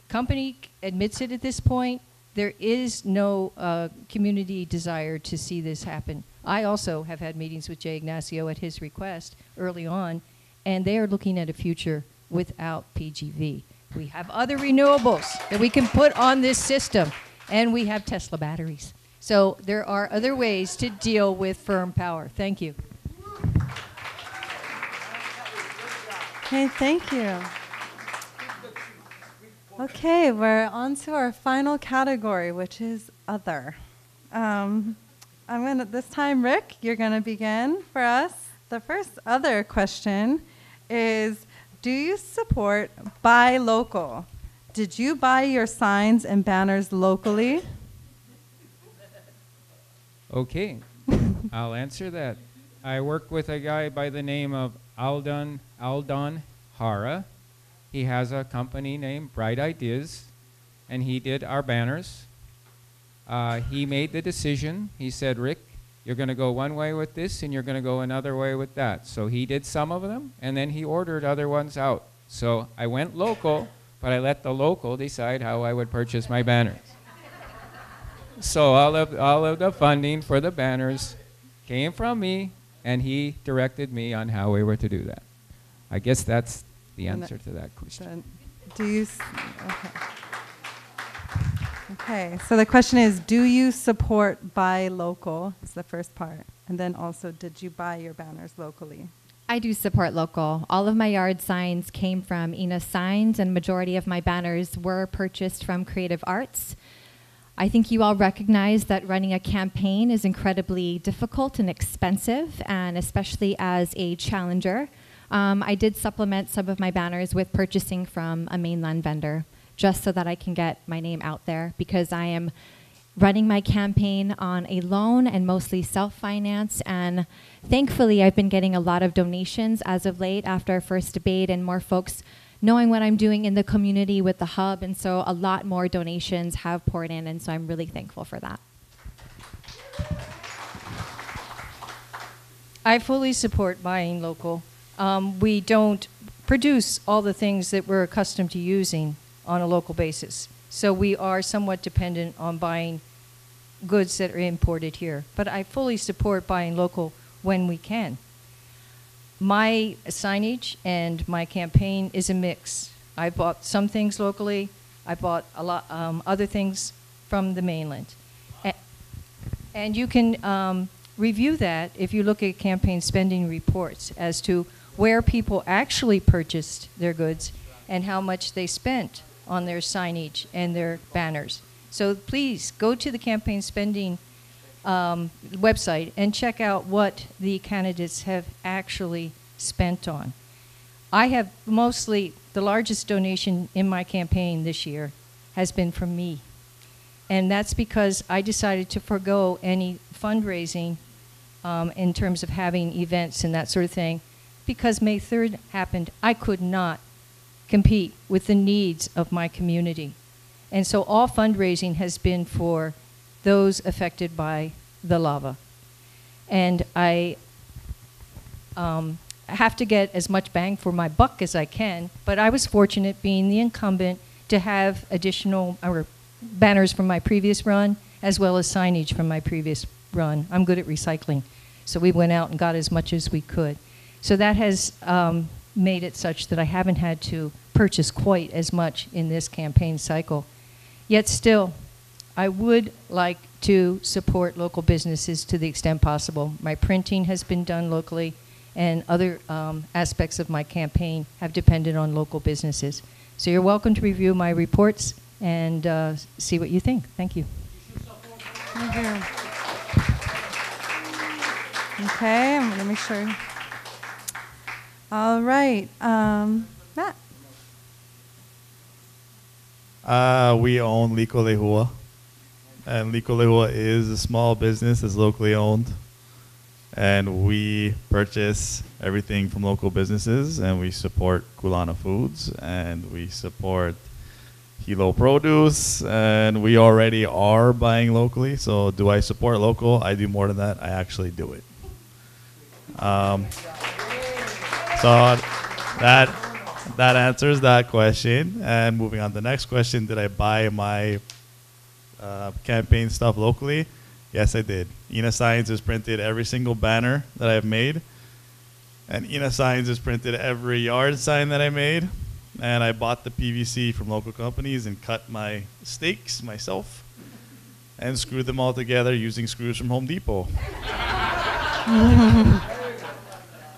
company admits it at this point, there is no community desire to see this happen. I also have had meetings with Jay Ignacio at his request early on, and they are looking at a future without PGV. We have other renewables that we can put on this system, and we have Tesla batteries. So there are other ways to deal with firm power. Thank you. Okay, thank you. Okay, we're on to our final category, which is other. This time, Rick, you're gonna begin for us. The first other question is, do you support buy local? Did you buy your signs and banners locally? Okay, I'll answer that. I work with a guy by the name of Aldon Hara. He has a company named Bright Ideas, and he did our banners. He made the decision. He said, Rick, you're going to go one way with this, and you're going to go another way with that. So he did some of them, and then he ordered other ones out. So I went local, but I let the local decide how I would purchase my banners. So all of the funding for the banners came from me, And he directed me on how we were to do that. I guess that's the And answer to that question. Do you? Okay. Okay. So the question is, do you support buy local? Is the first part, and then also, did you buy your banners locally? I do support local. All of my yard signs came from Ina Signs, and majority of my banners were purchased from Creative Arts. I think you all recognize that running a campaign is incredibly difficult and expensive, and especially as a challenger. I did supplement some of my banners with purchasing from a mainland vendor, just so that I can get my name out there, because I am running my campaign on a loan and mostly self-finance. And thankfully, I've been getting a lot of donations as of late after our first debate, and more folks knowing what I'm doing in the community with the hub. And so a lot more donations have poured in, and so I'm really thankful for that. I fully support buying local. We don't produce all the things that we're accustomed to using on a local basis. So we are somewhat dependent on buying goods that are imported here. But I fully support buying local when we can. My signage and my campaign is a mix. I bought some things locally. I bought a lot other things from the mainland. And you can review that if you look at campaign spending reports as to where people actually purchased their goods and how much they spent on their signage and their banners. So please go to the campaign spending website and check out what the candidates have actually spent on. I have mostly, the largest donation in my campaign this year has been from me. And that's because I decided to forego any fundraising in terms of having events and that sort of thing. Because May 3rd happened, I could not compete with the needs of my community. And so all fundraising has been for those affected by the lava. And I have to get as much bang for my buck as I can, but I was fortunate, being the incumbent, to have additional banners from my previous run, as well as signage from my previous run. I'm good at recycling, so we went out and got as much as we could. So that has made it such that I haven't had to purchase quite as much in this campaign cycle. Yet still, I would like to support local businesses to the extent possible. My printing has been done locally, and other aspects of my campaign have depended on local businesses. So you're welcome to review my reports and see what you think. Thank you. Thank you. Okay, I'm going to make sure. All right, Matt. We own Liko Lehua, and Liko Lehua is a small business that's locally owned, and we purchase everything from local businesses, and we support Kulana Foods, and we support Hilo Produce, and we already are buying locally. So do I support local? I do more than that. I actually do it. So that answers that question. And moving on to the next question, did I buy my campaign stuff locally? Yes, I did. Ina Signs has printed every single banner that I've made. And Ina Signs has printed every yard sign that I made. And I bought the PVC from local companies and cut my stakes myself and screwed them all together using screws from Home Depot.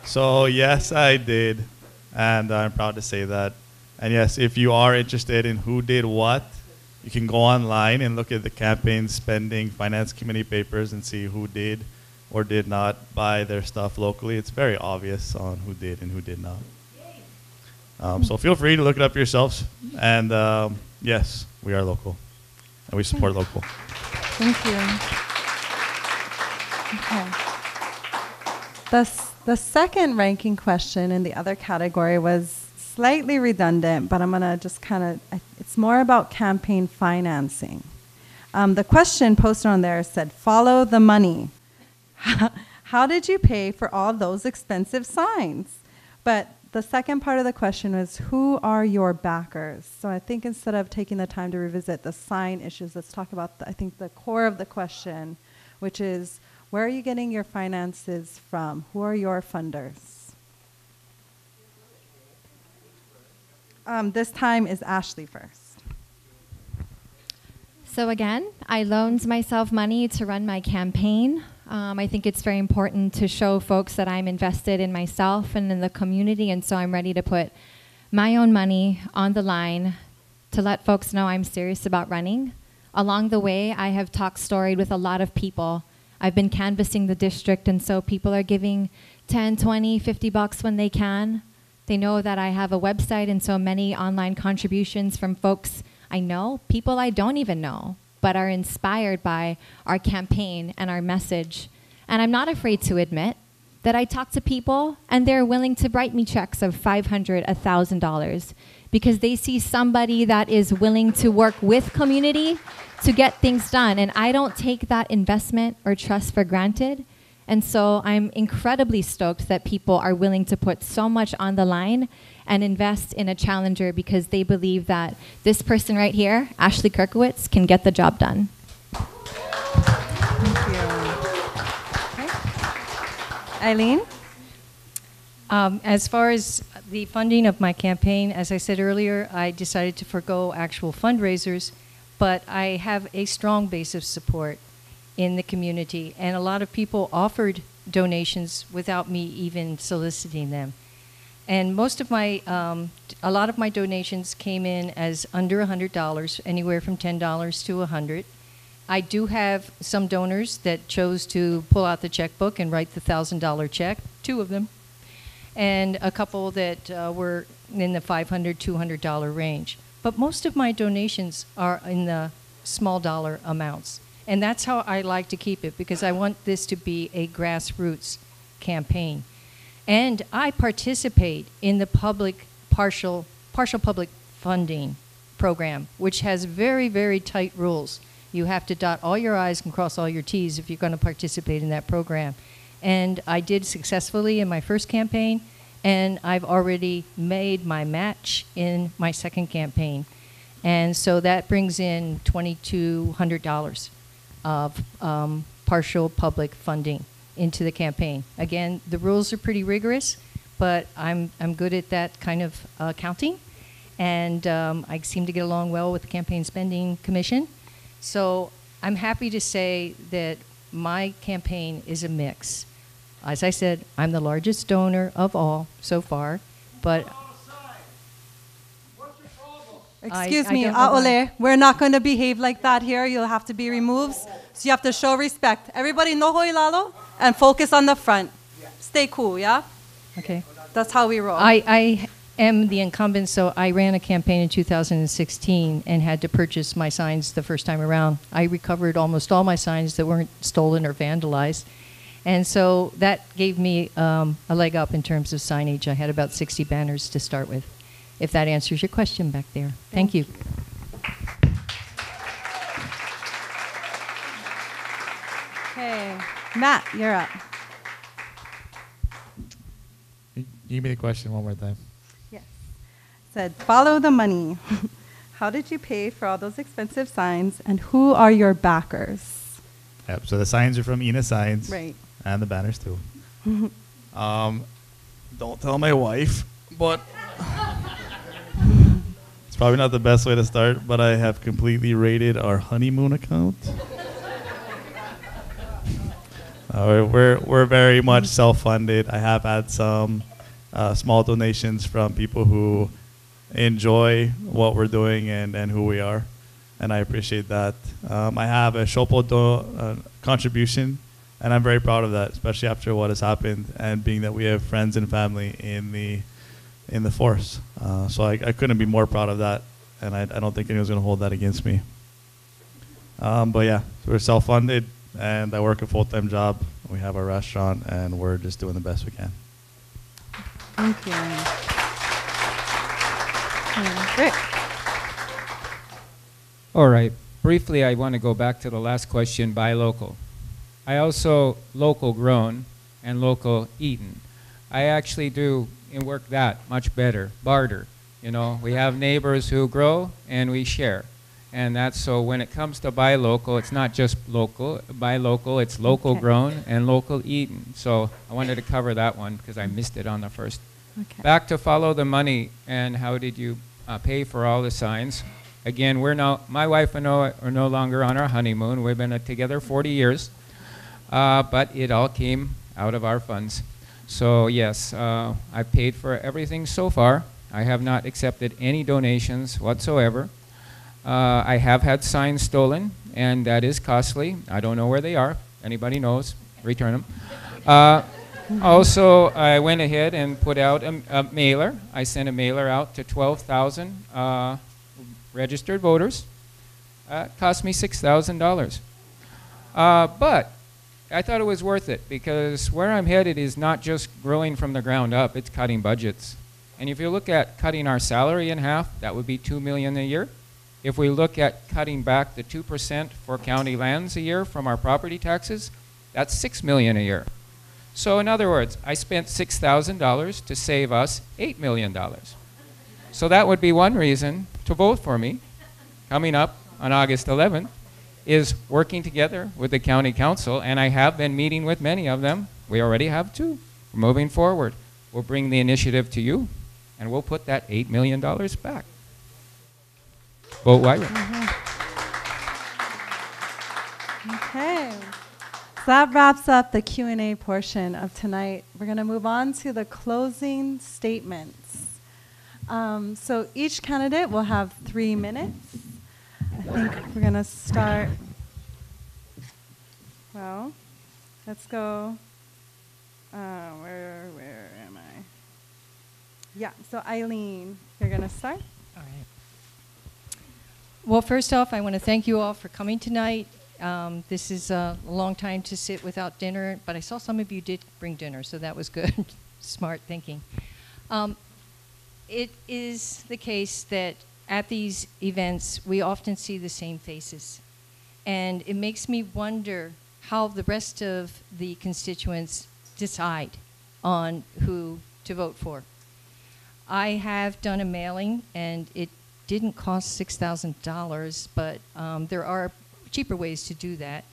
So yes, I did, and I'm proud to say that. And yes, if you are interested in who did what, you can go online and look at the campaign spending finance committee papers and see who did or did not buy their stuff locally. It's very obvious on who did and who did not. So feel free to look it up yourselves. And yes, we are local, and we support local. Thank you. Okay. The second ranking question in the other category was slightly redundant, but I'm going to just it's more about campaign financing. The question posted on there said, follow the money. How did you pay for all those expensive signs? But the second part of the question was, who are your backers? So I think instead of taking the time to revisit the sign issues, let's talk about, I think, the core of the question, which is, Where are you getting your finances from? Who are your funders? This time is Ashley first. So again, I loaned myself money to run my campaign. I think it's very important to show folks that I'm invested in myself and in the community, and so I'm ready to put my own money on the line to let folks know I'm serious about running. Along the way, I have talked storied with a lot of people. I've been canvassing the district, and so people are giving 10, 20, 50 bucks when they can. They know that I have a website, and so many online contributions from folks I know, people I don't even know, but are inspired by our campaign and our message. And I'm not afraid to admit that I talk to people and they're willing to write me checks of $500, $1,000 because they see somebody that is willing to work with community to get things done. And I don't take that investment or trust for granted. And so I'm incredibly stoked that people are willing to put so much on the line and invest in a challenger because they believe that this person right here, Ashley Kirkowitz, can get the job done. Thank you. Okay. Eileen? As far as the funding of my campaign, as I said earlier, I decided to forego actual fundraisers, but I have a strong base of support in the community, and a lot of people offered donations without me even soliciting them. And most of my, a lot of my donations came in as under $100, anywhere from $10 to $100. I do have some donors that chose to pull out the checkbook and write the $1,000 check, 2 of them, and a couple that were in the $500, $200 range. But most of my donations are in the small dollar amounts. And that's how I like to keep it, because I want this to be a grassroots campaign. And I participate in the public partial public funding program, which has very, very tight rules. You have to dot all your I's and cross all your T's if you're going to participate in that program. And I did successfully in my first campaign, and I've already made my match in my second campaign. And so that brings in $2,200 of partial public funding into the campaign. Again, the rules are pretty rigorous, but I'm good at that kind of counting, and I seem to get along well with the Campaign Spending Commission. So I'm happy to say that my campaign is a mix. As I said, I'm the largest donor of all so far, but Excuse I me, don't know why. Aole, we're not going to behave like that here. You'll have to be removed. So you have to show respect. Everybody no hoilalo and focus on the front. Stay cool, yeah? okay. That's how we roll. I am the incumbent, so I ran a campaign in 2016 and had to purchase my signs the first time around. I recovered almost all my signs that weren't stolen or vandalized. And so that gave me a leg up in terms of signage. I had about 60 banners to start with, if that answers your question back there. Thank you. Okay, Matt, you're up. Give me the question one more time. Yes. Said, follow the money. How did you pay for all those expensive signs, and who are your backers? Yep, so the signs are from Ina Signs. Right. And the banners too. Don't tell my wife, but it's probably not the best way to start, but I have completely raided our honeymoon account. We're very much self-funded. I have had some small donations from people who enjoy what we're doing and who we are, and I appreciate that. I have a Shopo contribution, and I'm very proud of that, especially after what has happened and being that we have friends and family in the force. So I couldn't be more proud of that, and I don't think anyone's going to hold that against me. But yeah, so we're self-funded, and I work a full-time job. We have a restaurant, and we're just doing the best we can. Thank you. Rick. All right. Briefly, I want to go back to the last question, buy local. I also local grown and local eaten. I actually do work that much better, barter. You know, we have neighbors who grow and we share. And that's so when it comes to buy local, it's not just local, buy local, it's local Okay. grown and local eaten. So I wanted to cover that one because I missed it on the first. Okay. Back to follow the money and how did you pay for all the signs? Again, my wife and I are no longer on our honeymoon. We've been together 40 years, but it all came out of our funds. So yes, I paid for everything so far. I have not accepted any donations whatsoever. I have had signs stolen, and that is costly. I don't know where they are. Anybody knows, return them. Also, I went ahead and put out a mailer. I sent a mailer out to 12,000 registered voters. It cost me $6,000. But I thought it was worth it because where I'm headed is not just growing from the ground up, it's cutting budgets. And if you look at cutting our salary in half, that would be $2 million a year. If we look at cutting back the 2% for county lands a year from our property taxes, that's $6 million a year. So in other words, I spent $6,000 to save us $8 million. So that would be one reason to vote for me coming up on August 11th is working together with the county council, and I have been meeting with many of them. We already have two. We're moving forward. We'll bring the initiative to you, and we'll put that $8 million back. Vote Wyrick. Okay. So that wraps up the Q&A portion of tonight. We're going to move on to the closing statements. So each candidate will have 3 minutes. I think we're going to start. Well, let's go. Where am I? Yeah, so Eileen, you're going to start? All right. Well, first off, I want to thank you all for coming tonight. This is a long time to sit without dinner, but I saw some of you did bring dinner, so that was good. Smart thinking. It is the case that at these events, we often see the same faces. And it makes me wonder how the rest of the constituents decide on who to vote for. I have done a mailing, and it didn't cost $6,000, but there are cheaper ways to do that.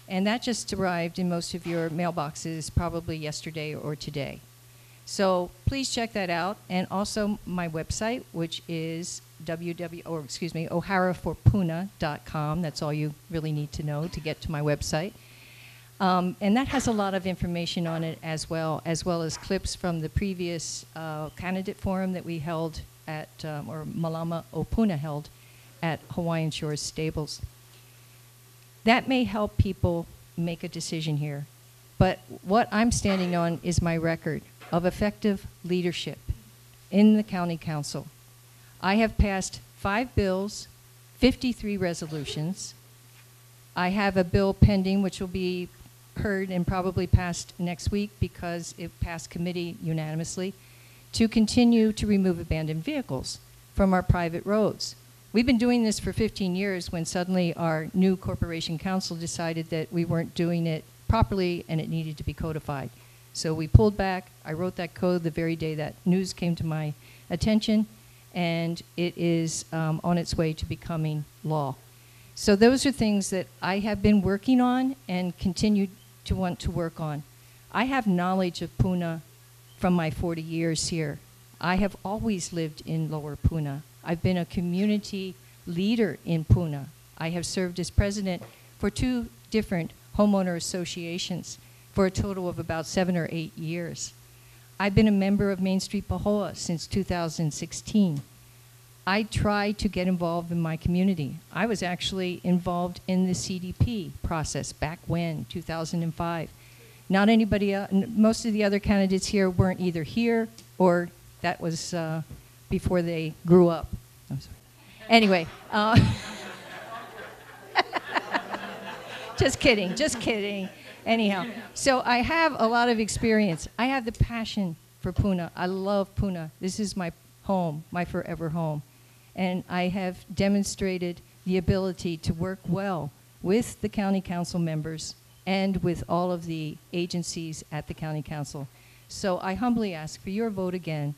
And that just arrived in most of your mailboxes probably yesterday or today. So please check that out. And also my website, which is o'haraforpuna.com. That's all you really need to know to get to my website. And that has a lot of information on it as well as clips from the previous candidate forum that we held at, or Malama o Puna held at Hawaiian Shores Stables. That may help people make a decision here. But what I'm standing on is my record of effective leadership in the county council. I have passed 5 bills, 53 resolutions. I have a bill pending which will be heard and probably passed next week because it passed committee unanimously to continue to remove abandoned vehicles from our private roads. We've been doing this for 15 years when suddenly our new corporation council decided that we weren't doing it properly and it needed to be codified. So we pulled back. I wrote that code the very day that news came to my attention, and it is on its way to becoming law. So those are things that I have been working on and continue to want to work on. I have knowledge of Puna from my 40 years here. I have always lived in Lower Puna. I've been a community leader in Puna. I have served as president for 2 different homeowner associations for a total of about 7 or 8 years. I've been a member of Main Street Pahoa since 2016. I try to get involved in my community. I was actually involved in the CDP process back when, 2005. Not anybody else, most of the other candidates here weren't either here or that was before they grew up. I'm sorry. Anyway, just kidding. Anyhow, so I have a lot of experience. I have the passion for Puna. I love Puna. This is my home, my forever home. And I have demonstrated the ability to work well with the county council members and with all of the agencies at the county council. So I humbly ask for your vote again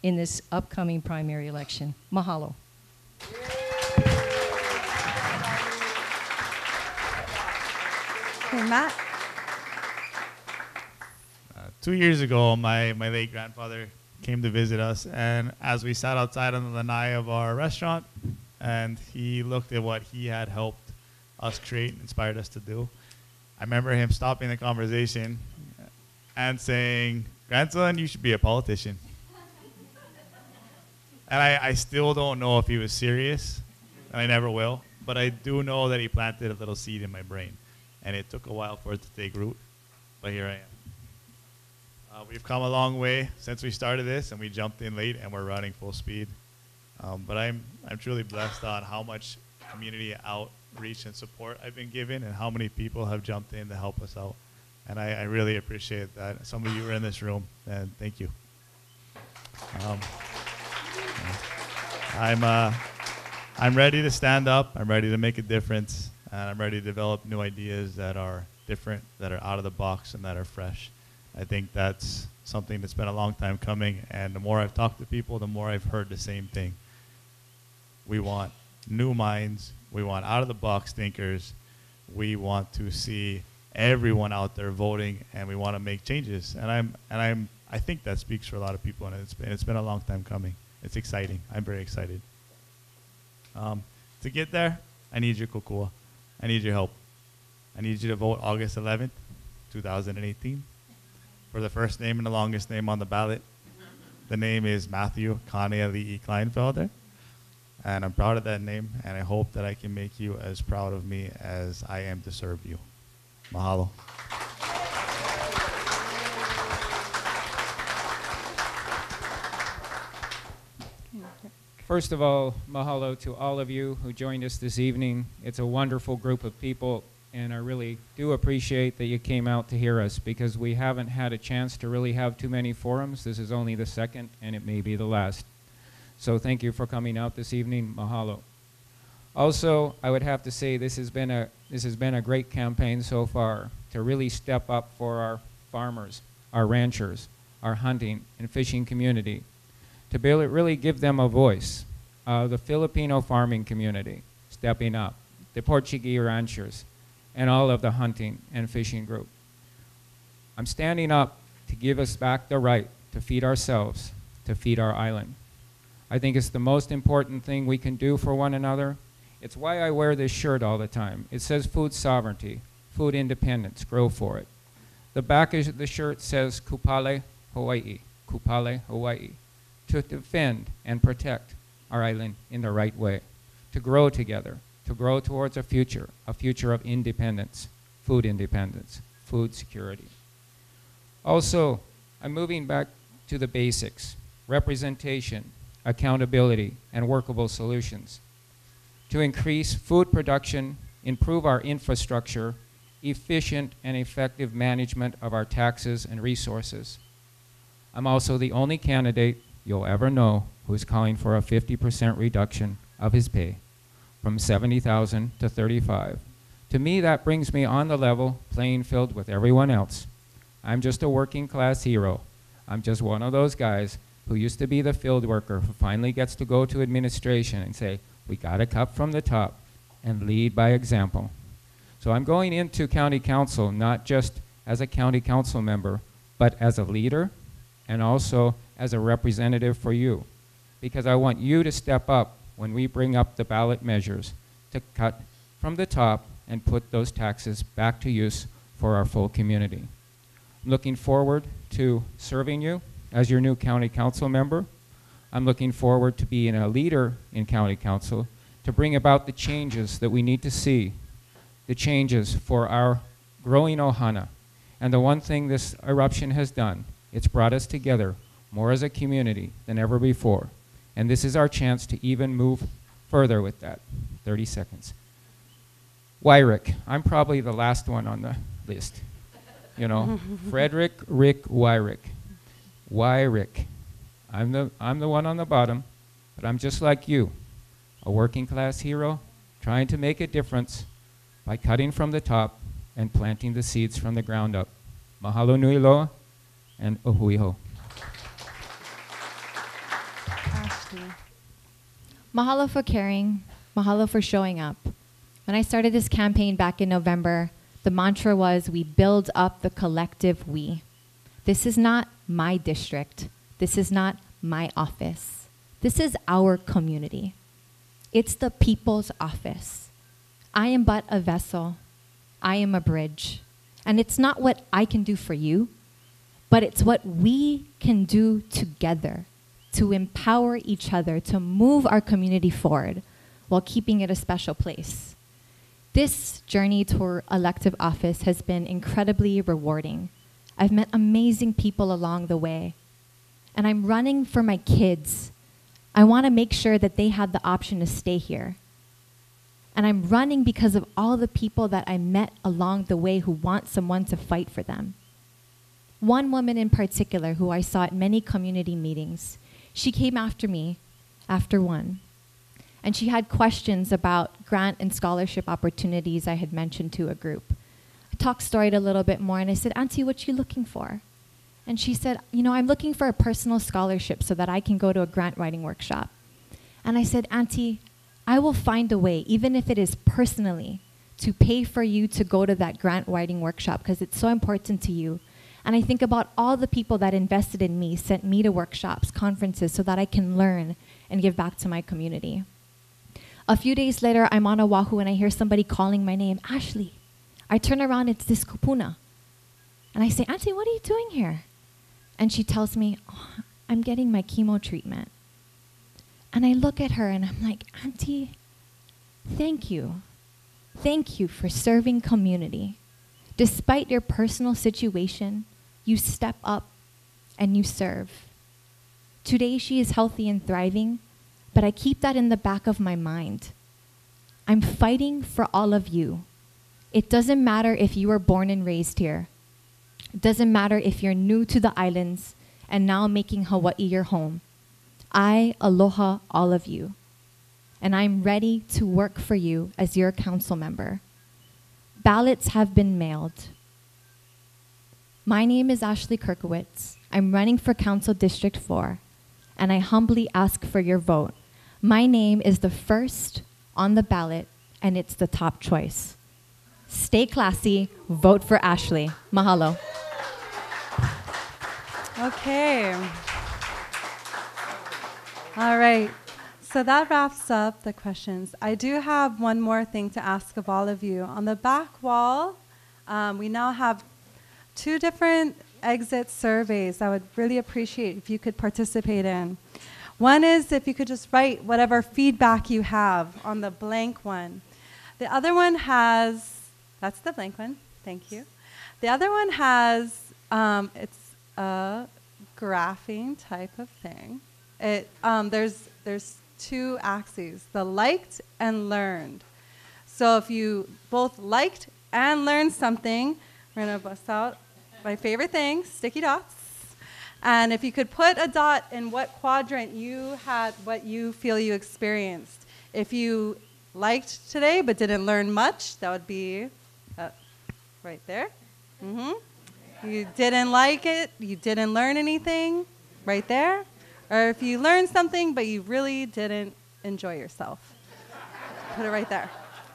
in this upcoming primary election. Mahalo. Okay, Matt. 2 years ago, my late grandfather came to visit us, and as we sat outside on the lanai of our restaurant, and he looked at what he had helped us create and inspired us to do, I remember him stopping the conversation and saying, "Grandson, you should be a politician." And I still don't know if he was serious, and I never will, but I do know that he planted a little seed in my brain, and it took a while for it to take root, but here I am. We've come a long way since we started this, and we jumped in late, and we're running full speed. But I'm truly blessed on how much community outreach and support I've been given, and how many people have jumped in to help us out. And I really appreciate that. Some of you are in this room, and thank you. I'm ready to stand up. I'm ready to make a difference, and I'm ready to develop new ideas that are different, that are out of the box, and that are fresh. I think that's something that's been a long time coming, and the more I've talked to people, the more I've heard the same thing. We want new minds. We want out-of-the-box thinkers. We want to see everyone out there voting, and we want to make changes. And I think that speaks for a lot of people, and it's been a long time coming. It's exciting. I'm very excited. To get there, I need your kukua. I need your help. I need you to vote August 11th, 2018. For the first name and the longest name on the ballot. The name is Matthew Kaneali'i Kleinfelder. And I'm proud of that name, and I hope that I can make you as proud of me as I am to serve you. Mahalo. First of all, mahalo to all of you who joined us this evening. It's a wonderful group of people, and I really do appreciate that you came out to hear us, because we haven't had a chance to really have too many forums. This is only the second, and it may be the last. So thank you for coming out this evening. Mahalo. Also, I would have to say this has been a great campaign so far to really step up for our farmers, our ranchers, our hunting and fishing community, to be able to really give them a voice. The Filipino farming community stepping up, the Portuguese ranchers, and all of the hunting and fishing group. I'm standing up to give us back the right to feed ourselves, to feed our island. I think it's the most important thing we can do for one another. It's why I wear this shirt all the time. It says food sovereignty, food independence, grow for it. The back of the shirt says Kupale Hawaii, Kupale Hawaii, to defend and protect our island in the right way, to grow together, to grow towards a future of independence, food security. Also, I'm moving back to the basics, representation, accountability, and workable solutions. To increase food production, improve our infrastructure, efficient and effective management of our taxes and resources. I'm also the only candidate you'll ever know who's calling for a 50% reduction of his pay, from $70,000 to $35,000. To me, that brings me on the level playing field with everyone else. I'm just a working class hero. I'm just one of those guys who used to be the field worker who finally gets to go to administration and say, we got to cut from the top and lead by example. So I'm going into county council not just as a county council member, but as a leader and also as a representative for you, because I want you to step up when we bring up the ballot measures to cut from the top and put those taxes back to use for our full community. I'm looking forward to serving you as your new county council member. I'm looking forward to being a leader in county council to bring about the changes that we need to see, the changes for our growing ohana. And the one thing this eruption has done, it's brought us together more as a community than ever before. And this is our chance to even move further with that. 30 seconds. Wyrick, I'm probably the last one on the list. You know, Frederick Rick Wyrick. Wyrick. I'm the one on the bottom, but I'm just like you, a working class hero trying to make a difference by cutting from the top and planting the seeds from the ground up. Mahalo nui loa and ohuiho. Ashley. Mahalo for caring. Mahalo for showing up. When I started this campaign back in November, The mantra was, we build up the collective we. This is not my district. This is not my office. This is our community. It's the people's office. I am but a vessel. I am a bridge. And it's not what I can do for you, but it's what we can do together to empower each other, to move our community forward while keeping it a special place. This journey toward elective office has been incredibly rewarding. I've met amazing people along the way, and I'm running for my kids. I want to make sure that they have the option to stay here. And I'm running because of all the people that I met along the way who want someone to fight for them. One woman in particular who I saw at many community meetings, she came after me after one. And she had questions about grant and scholarship opportunities I had mentioned to a group. I talked storied a little bit more and I said, Auntie, what you looking for? And she said, I'm looking for a personal scholarship so that I can go to a grant writing workshop. And I said, Auntie, I will find a way, even if it is personally, to pay for you to go to that grant writing workshop because it's so important to you. And I think about all the people that invested in me, sent me to workshops, conferences, so that I can learn and give back to my community. A few days later, I'm on Oahu and I hear somebody calling my name, Ashley. I turn around, it's this Puna. And I say, Auntie, what are you doing here? And she tells me, I'm getting my chemo treatment. And I look at her and I'm like, Auntie, thank you. Thank you for serving community. Despite your personal situation, you step up and you serve. Today she is healthy and thriving, but I keep that in the back of my mind. I'm fighting for all of you. It doesn't matter if you were born and raised here. It doesn't matter if you're new to the islands and now making Hawaii your home. I aloha all of you, and I'm ready to work for you as your council member. Ballots have been mailed. My name is Ashley Kirkowitz. I'm running for Council District 4, and I humbly ask for your vote. My name is the first on the ballot, and it's the top choice. Stay classy, vote for Ashley. Mahalo. Okay. All right. So that wraps up the questions. I do have one more thing to ask of all of you. On the back wall, we now have 2 different exit surveys I would really appreciate if you could participate in. One is if you could just write whatever feedback you have on the blank one. The other one has, that's the blank one, thank you. The other one has, it's a graphing type of thing. There's 2 axes, the liked and learned. So if you both liked and learned something, we're going to bust out my favorite thing, sticky dots. And if you could put a dot in what quadrant you had, what you feel you experienced. If you liked today but didn't learn much, that would be right there. You didn't like it, you didn't learn anything, right there. Or if you learned something but you really didn't enjoy yourself, put it right there.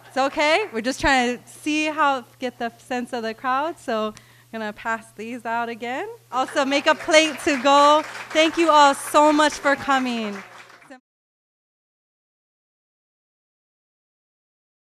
It's okay. We're just trying to see get the sense of the crowd. So I'm going to pass these out again. Also, make a plate to go. Thank you all so much for coming.